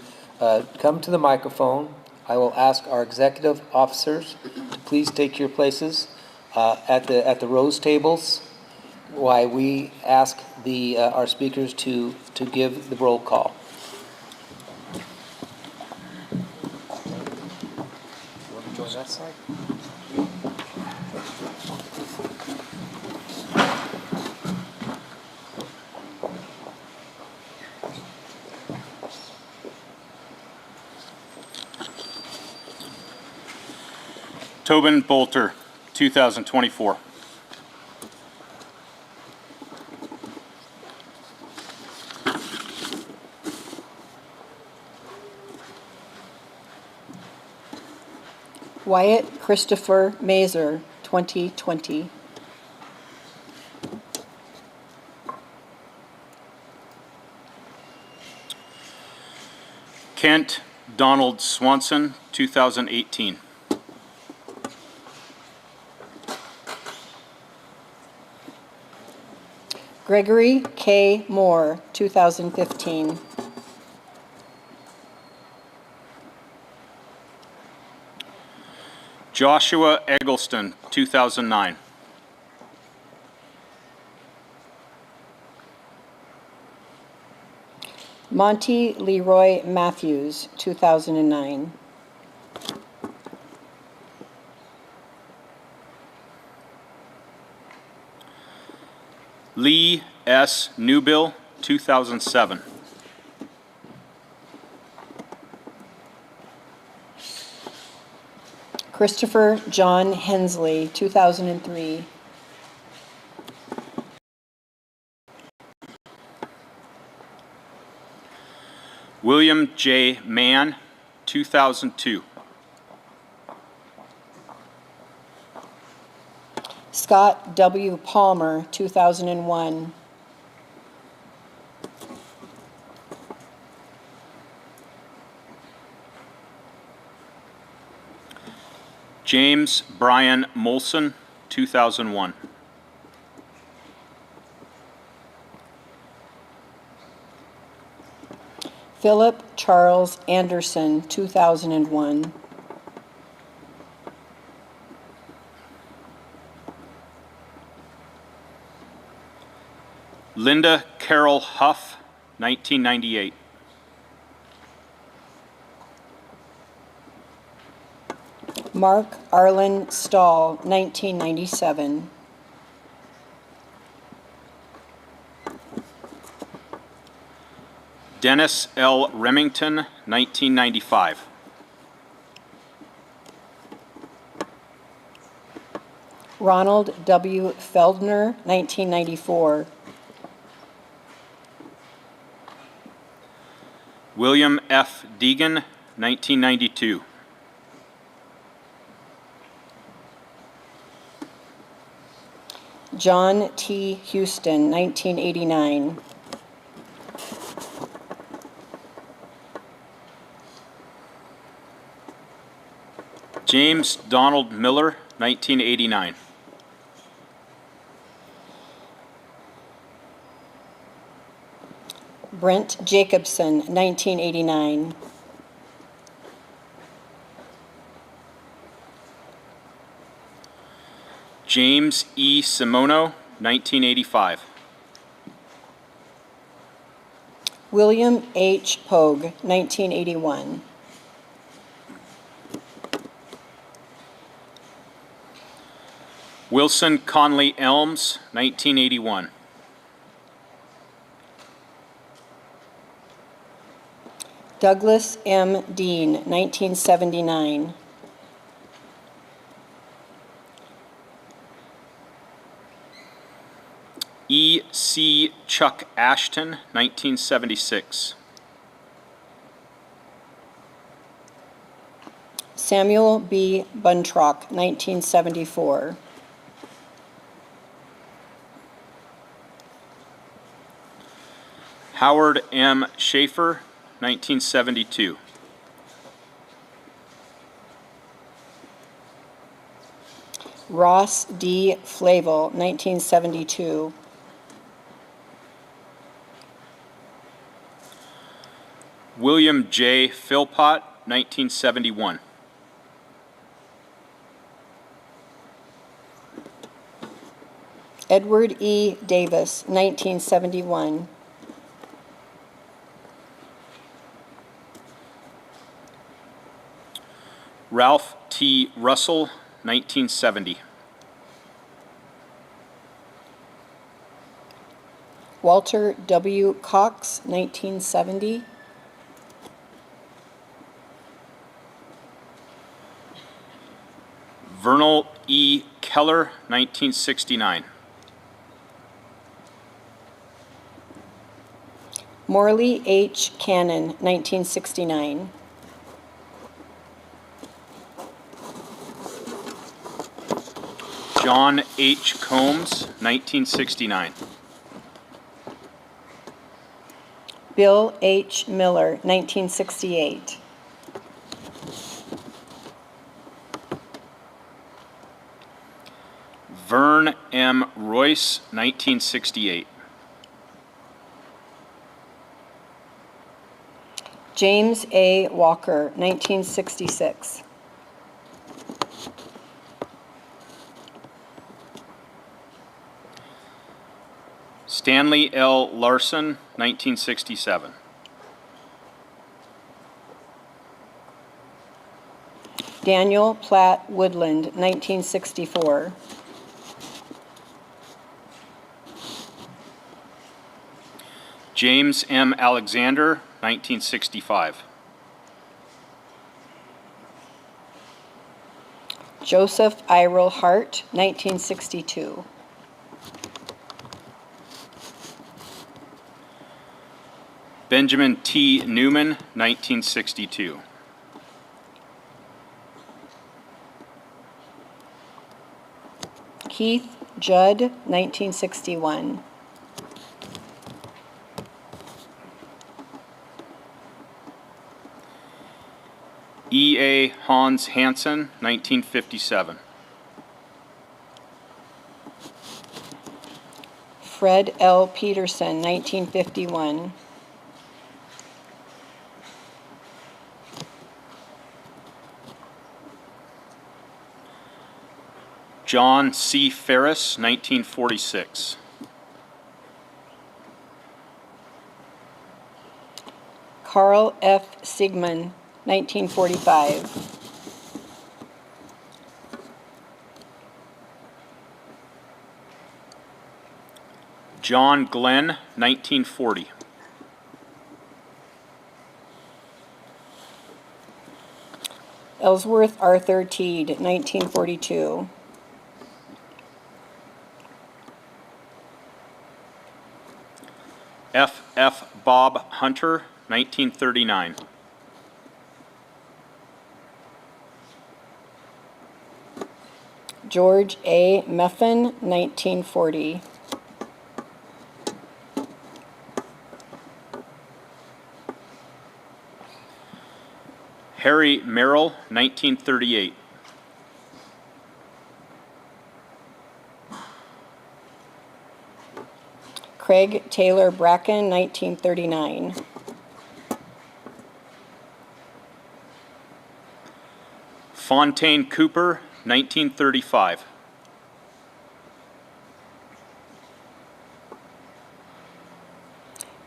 come to the microphone. I will ask our executive officers to please take your places at the rose tables while we ask our speakers to give the roll call. Join that side. Tobin Bolter, 2024. Wyatt Christopher Mazer, 2020. Kent Donald Swanson, 2018. Gregory K. Moore, 2015. Joshua Eggleston, 2009. Monty Leroy Matthews, 2009. Lee S. Newbill, 2007. Christopher John Hensley, 2003. William J. Mann, 2002. Scott W. Palmer, 2001. James Brian Molson, 2001. Philip Charles Anderson, 2001. Linda Carol Huff, 1998. Mark Arlen Stahl, 1997. Dennis L. Remington, 1995. Ronald W. Feldner, 1994. William F. Deegan, 1992. John T. Houston, 1989. James Donald Miller, 1989. Brent Jacobson, 1989. James E. Simono, 1985. William H. Pogue, 1981. Wilson Conley Elms, 1981. Douglas M. Dean, 1979. E. C. Chuck Ashton, 1976. Samuel B. Buntrock, 1974. Howard M. Schaefer, 1972. Ross D. Flavel, 1972. William J. Philpott, 1971. Edward E. Davis, 1971. Ralph T. Russell, 1970. Walter W. Cox, 1970. Vernal E. Keller, 1969. Morley H. Cannon, 1969. John H. Combs, 1969. Bill H. Miller, 1968. Vern M. Royce, 1968. James A. Walker, 1966. Stanley L. Larson, 1967. Daniel Platt Woodland, 1964. James M. Alexander, 1965. Joseph Irel Hart, 1962. Benjamin T. Newman, 1962. Keith Judd, 1961. E. A. Hans Hansen, 1957. Fred L. Peterson, 1951. John C. Ferris, 1946. Carl F. Sigmund, 1945. John Glenn, 1940. Ellsworth Arthur Teed, 1942. F. F. Bob Hunter, 1939. George A. Meffin, 1940. Harry Merrill, 1938. Craig Taylor Bracken, 1939. Fontaine Cooper, 1935.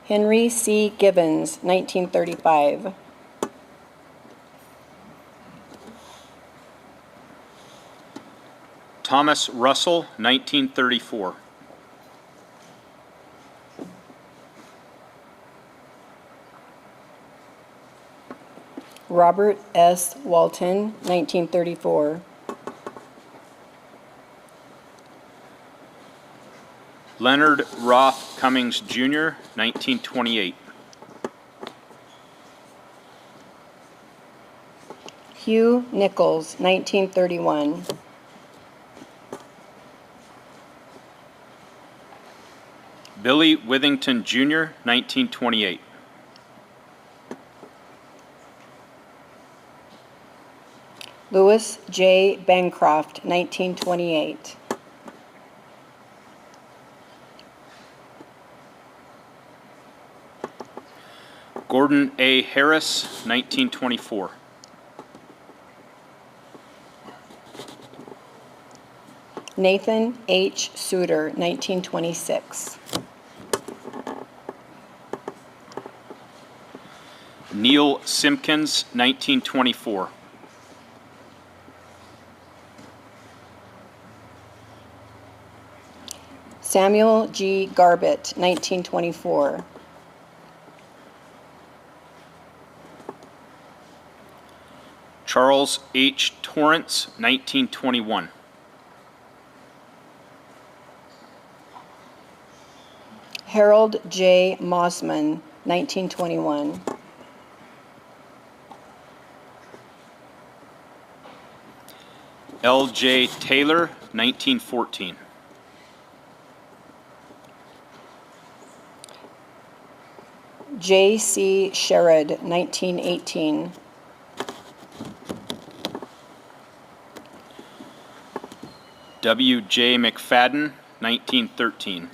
Henry C. Gibbons, 1935. Thomas Russell, 1934. Robert S. Walton, 1934. Leonard Roth Cummings, Jr., 1928. Hugh Nichols, 1931. Billy Withington Jr., 1928. Louis J. Bancroft, 1928. Gordon A. Harris, 1924. Nathan H. Suter, 1926. Neil Simpkins, 1924. Samuel G. Garbett, 1924. Charles H. Torrance, 1921. Harold J. Mossman, 1921. L. J. Taylor, 1914. J. C. Sherrod, 1918. W. J. McFadden, 1913.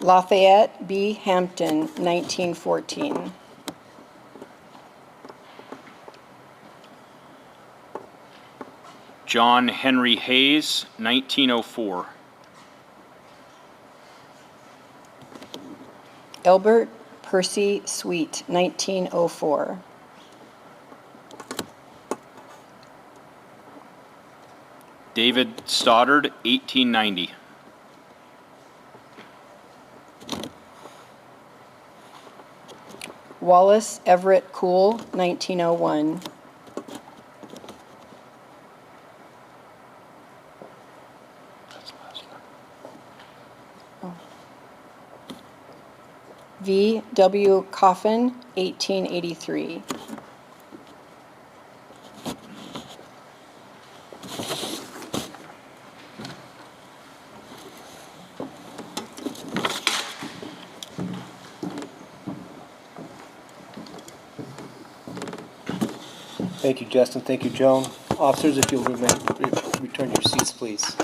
Lafayette B. Hampton, 1914. John Henry Hayes, 1904. Elbert Percy Sweet, 1904. David Stoddard, 1890. Wallace Everett Cool, 1901. V. W. Coffin, 1883. Thank you, Justin. Thank you, Joan. Officers, if you'll return your seats, please.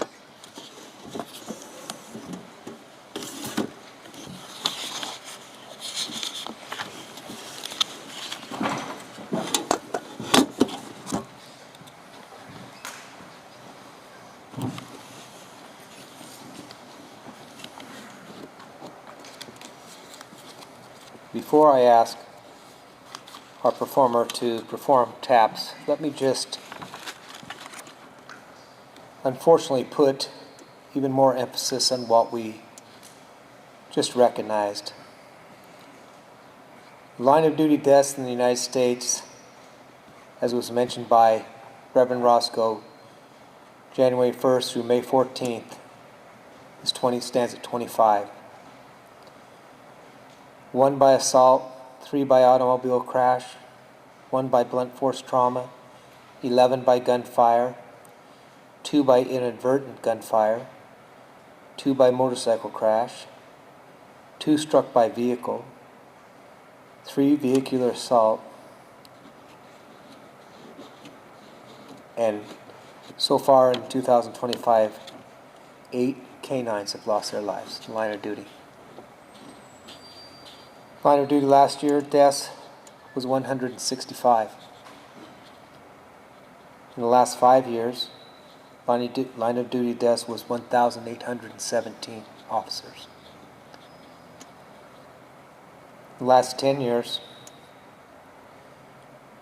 Before I ask our performer to perform taps, let me just unfortunately put even more emphasis on what we just recognized. Line of duty deaths in the United States, as was mentioned by Reverend Roscoe, January 1st through May 14th stands at 25. 1 by assault, 3 by automobile crash, 1 by blunt force trauma, 11 by gunfire, 2 by inadvertent gunfire, 2 by motorcycle crash, 2 struck by vehicle, 3 vehicular assault, and so far in 2025, 8 canines have lost their lives in line of duty. Line of duty last year, deaths was 165. In the last 5 years, line of duty deaths was 1,817 officers. In the last 10 years,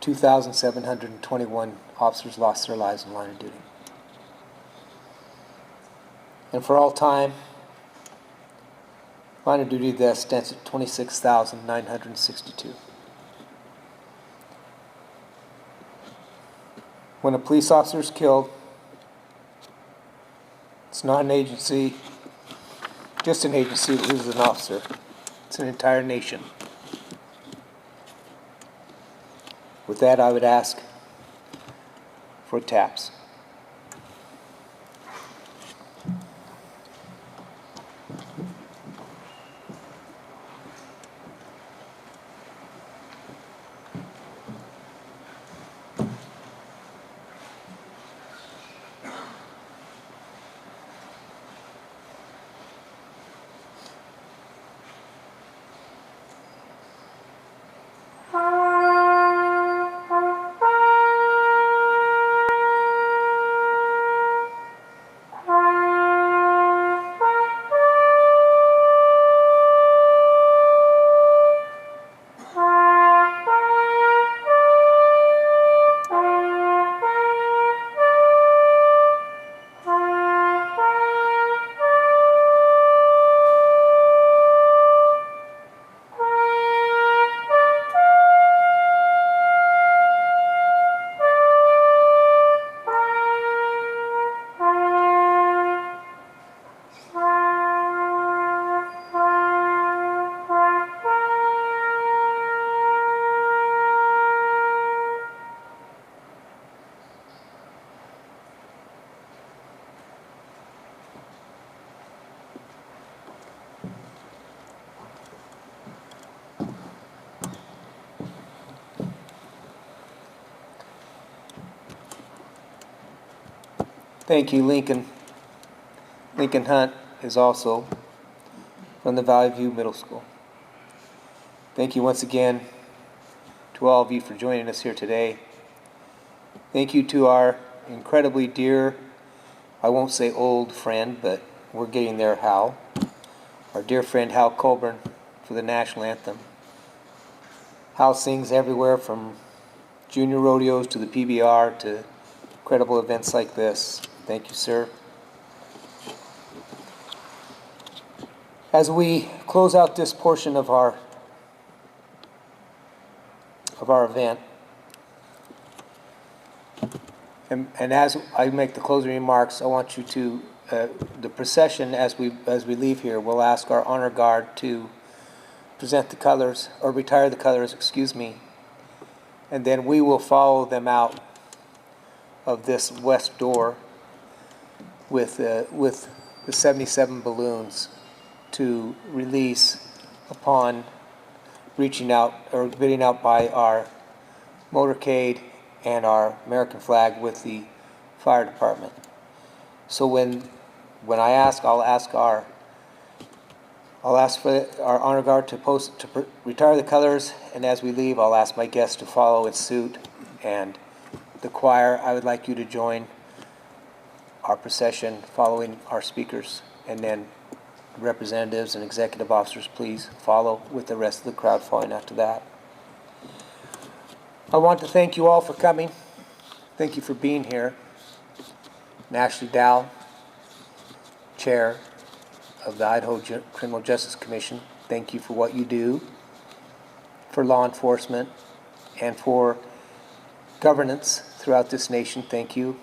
2,721 officers lost their lives in line of duty. And for all time, line of duty deaths stands at 26,962. When a police officer is killed, it's not an agency, just an agency that loses an officer. It's an entire nation. With that, I would ask for taps. Thank you, Lincoln. Lincoln Hunt is also from the Valley View Middle School. Thank you once again to all of you for joining us here today. Thank you to our incredibly dear, I won't say old friend, but we're getting there, Hal. Our dear friend Hal Colburn for the national anthem. Hal sings everywhere from junior rodeos to the PBR to incredible events like this. Thank you, sir. As we close out this portion of our event, and as I make the closing remarks, I want you to, the procession as we leave here, we'll ask our honor guard to present the colors, or retire the colors, excuse me, and then we will follow them out of this west door with the 77 balloons to release upon reaching out or bidding out by our motorcade and our American flag with the fire department. So when I ask, I'll ask for our honor guard to retire the colors, and as we leave, I'll ask my guests to follow in suit. And the choir, I would like you to join our procession following our speakers, and then representatives and executive officers, please follow with the rest of the crowd following after that. I want to thank you all for coming. Thank you for being here. And Ashley Dow, Chair of the Idaho Criminal Justice Commission, thank you for what you do for law enforcement and for governance throughout this nation. Thank you.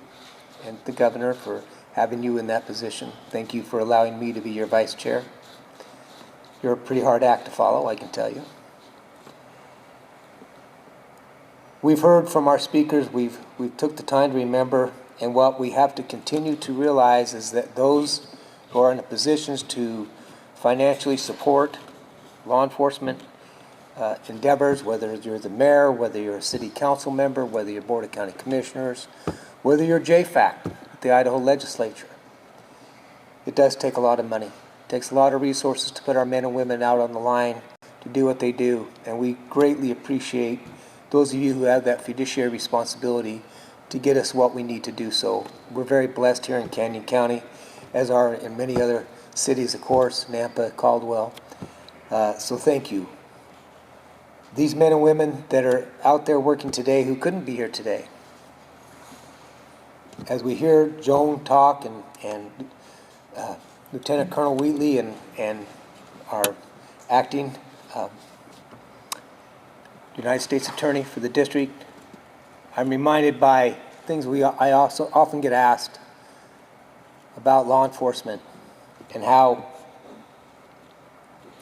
And the governor for having you in that position. Thank you for allowing me to be your vice chair. You're a pretty hard act to follow, I can tell you. We've heard from our speakers, we've took the time to remember, and what we have to continue to realize is that those who are in the positions to financially support law enforcement endeavors, whether you're the mayor, whether you're a city council member, whether you're board of county commissioners, whether you're JFAC, the Idaho legislature, it does take a lot of money. It takes a lot of resources to put our men and women out on the line to do what they do, and we greatly appreciate those of you who have that fiduciary responsibility to get us what we need to do so. We're very blessed here in Canyon County, as are in many other cities, of course, Nampa, Caldwell. So thank you. These men and women that are out there working today who couldn't be here today, as we hear Joan talk and Lieutenant Colonel Wheatley and our acting United States Attorney for the district, I'm reminded by things I also often get asked about law enforcement and how,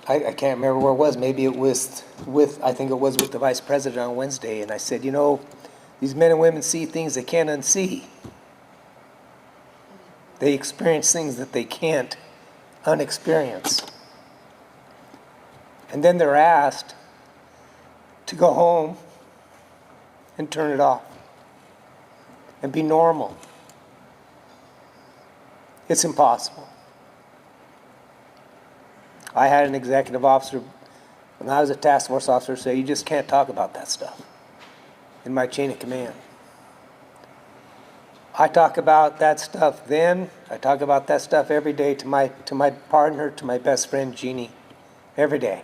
I can't remember where it was, maybe it was I think it was with the Vice President on Wednesday, and I said, you know, these men and women see things they can't unsee. They experience things that they can't unexperience. And then they're asked to go home and turn it off and be normal. It's impossible. I had an executive officer When I was a task force officer, say you just can't talk about that stuff in my chain of command. I talk about that stuff then. I talk about that stuff every day to my partner, to my best friend Jeannie, every day,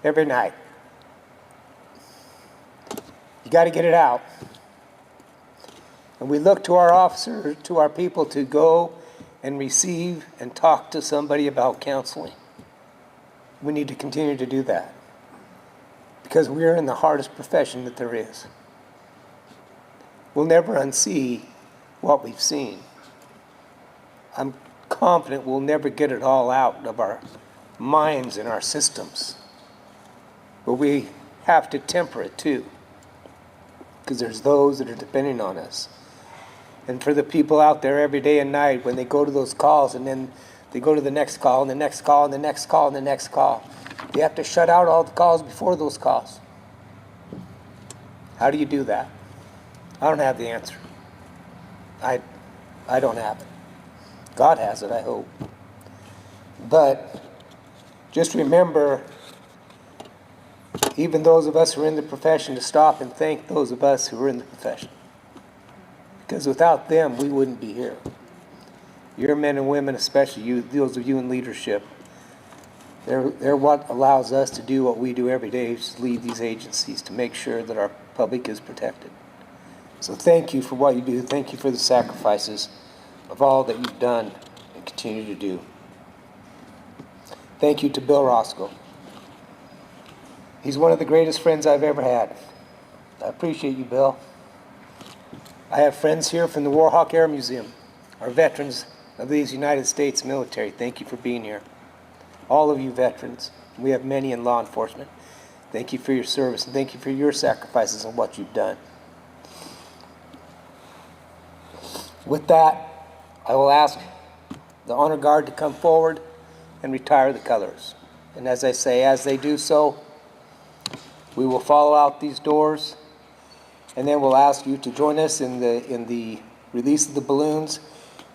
every night. You got to get it out. And we look to our officers, to our people to go and receive and talk to somebody about counseling. We need to continue to do that because we are in the hardest profession that there is. We'll never unsee what we've seen. I'm confident we'll never get it all out of our minds and our systems. But we have to temper it too, because there's those that are depending on us. And for the people out there every day and night, when they go to those calls and then they go to the next call and the next call and the next call and the next call, they have to shut out all the calls before those calls. How do you do that? I don't have the answer. I don't have it. God has it, I hope. But just remember, even those of us who are in the profession, to stop and thank those of us who are in the profession. Because without them, we wouldn't be here. Your men and women, especially you, those of you in leadership, they're what allows us to do what we do every day, is lead these agencies to make sure that our public is protected. So thank you for what you do. Thank you for the sacrifices of all that you've done and continue to do. Thank you to Bill Roscoe. He's one of the greatest friends I've ever had. I appreciate you, Bill. I have friends here from the Warhawk Air Museum, our veterans of these United States military. Thank you for being here. All of you veterans, we have many in law enforcement. Thank you for your service and thank you for your sacrifices and what you've done. With that, I will ask the honor guard to come forward and retire the colors. And as I say, as they do so, we will follow out these doors, and then we'll ask you to join us in the release of the balloons,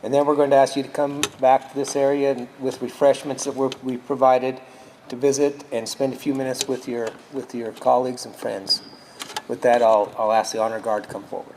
and then we're going to ask you to come back to this area with refreshments that we provided to visit and spend a few minutes with your colleagues and friends. With that, I'll ask the honor guard to come forward.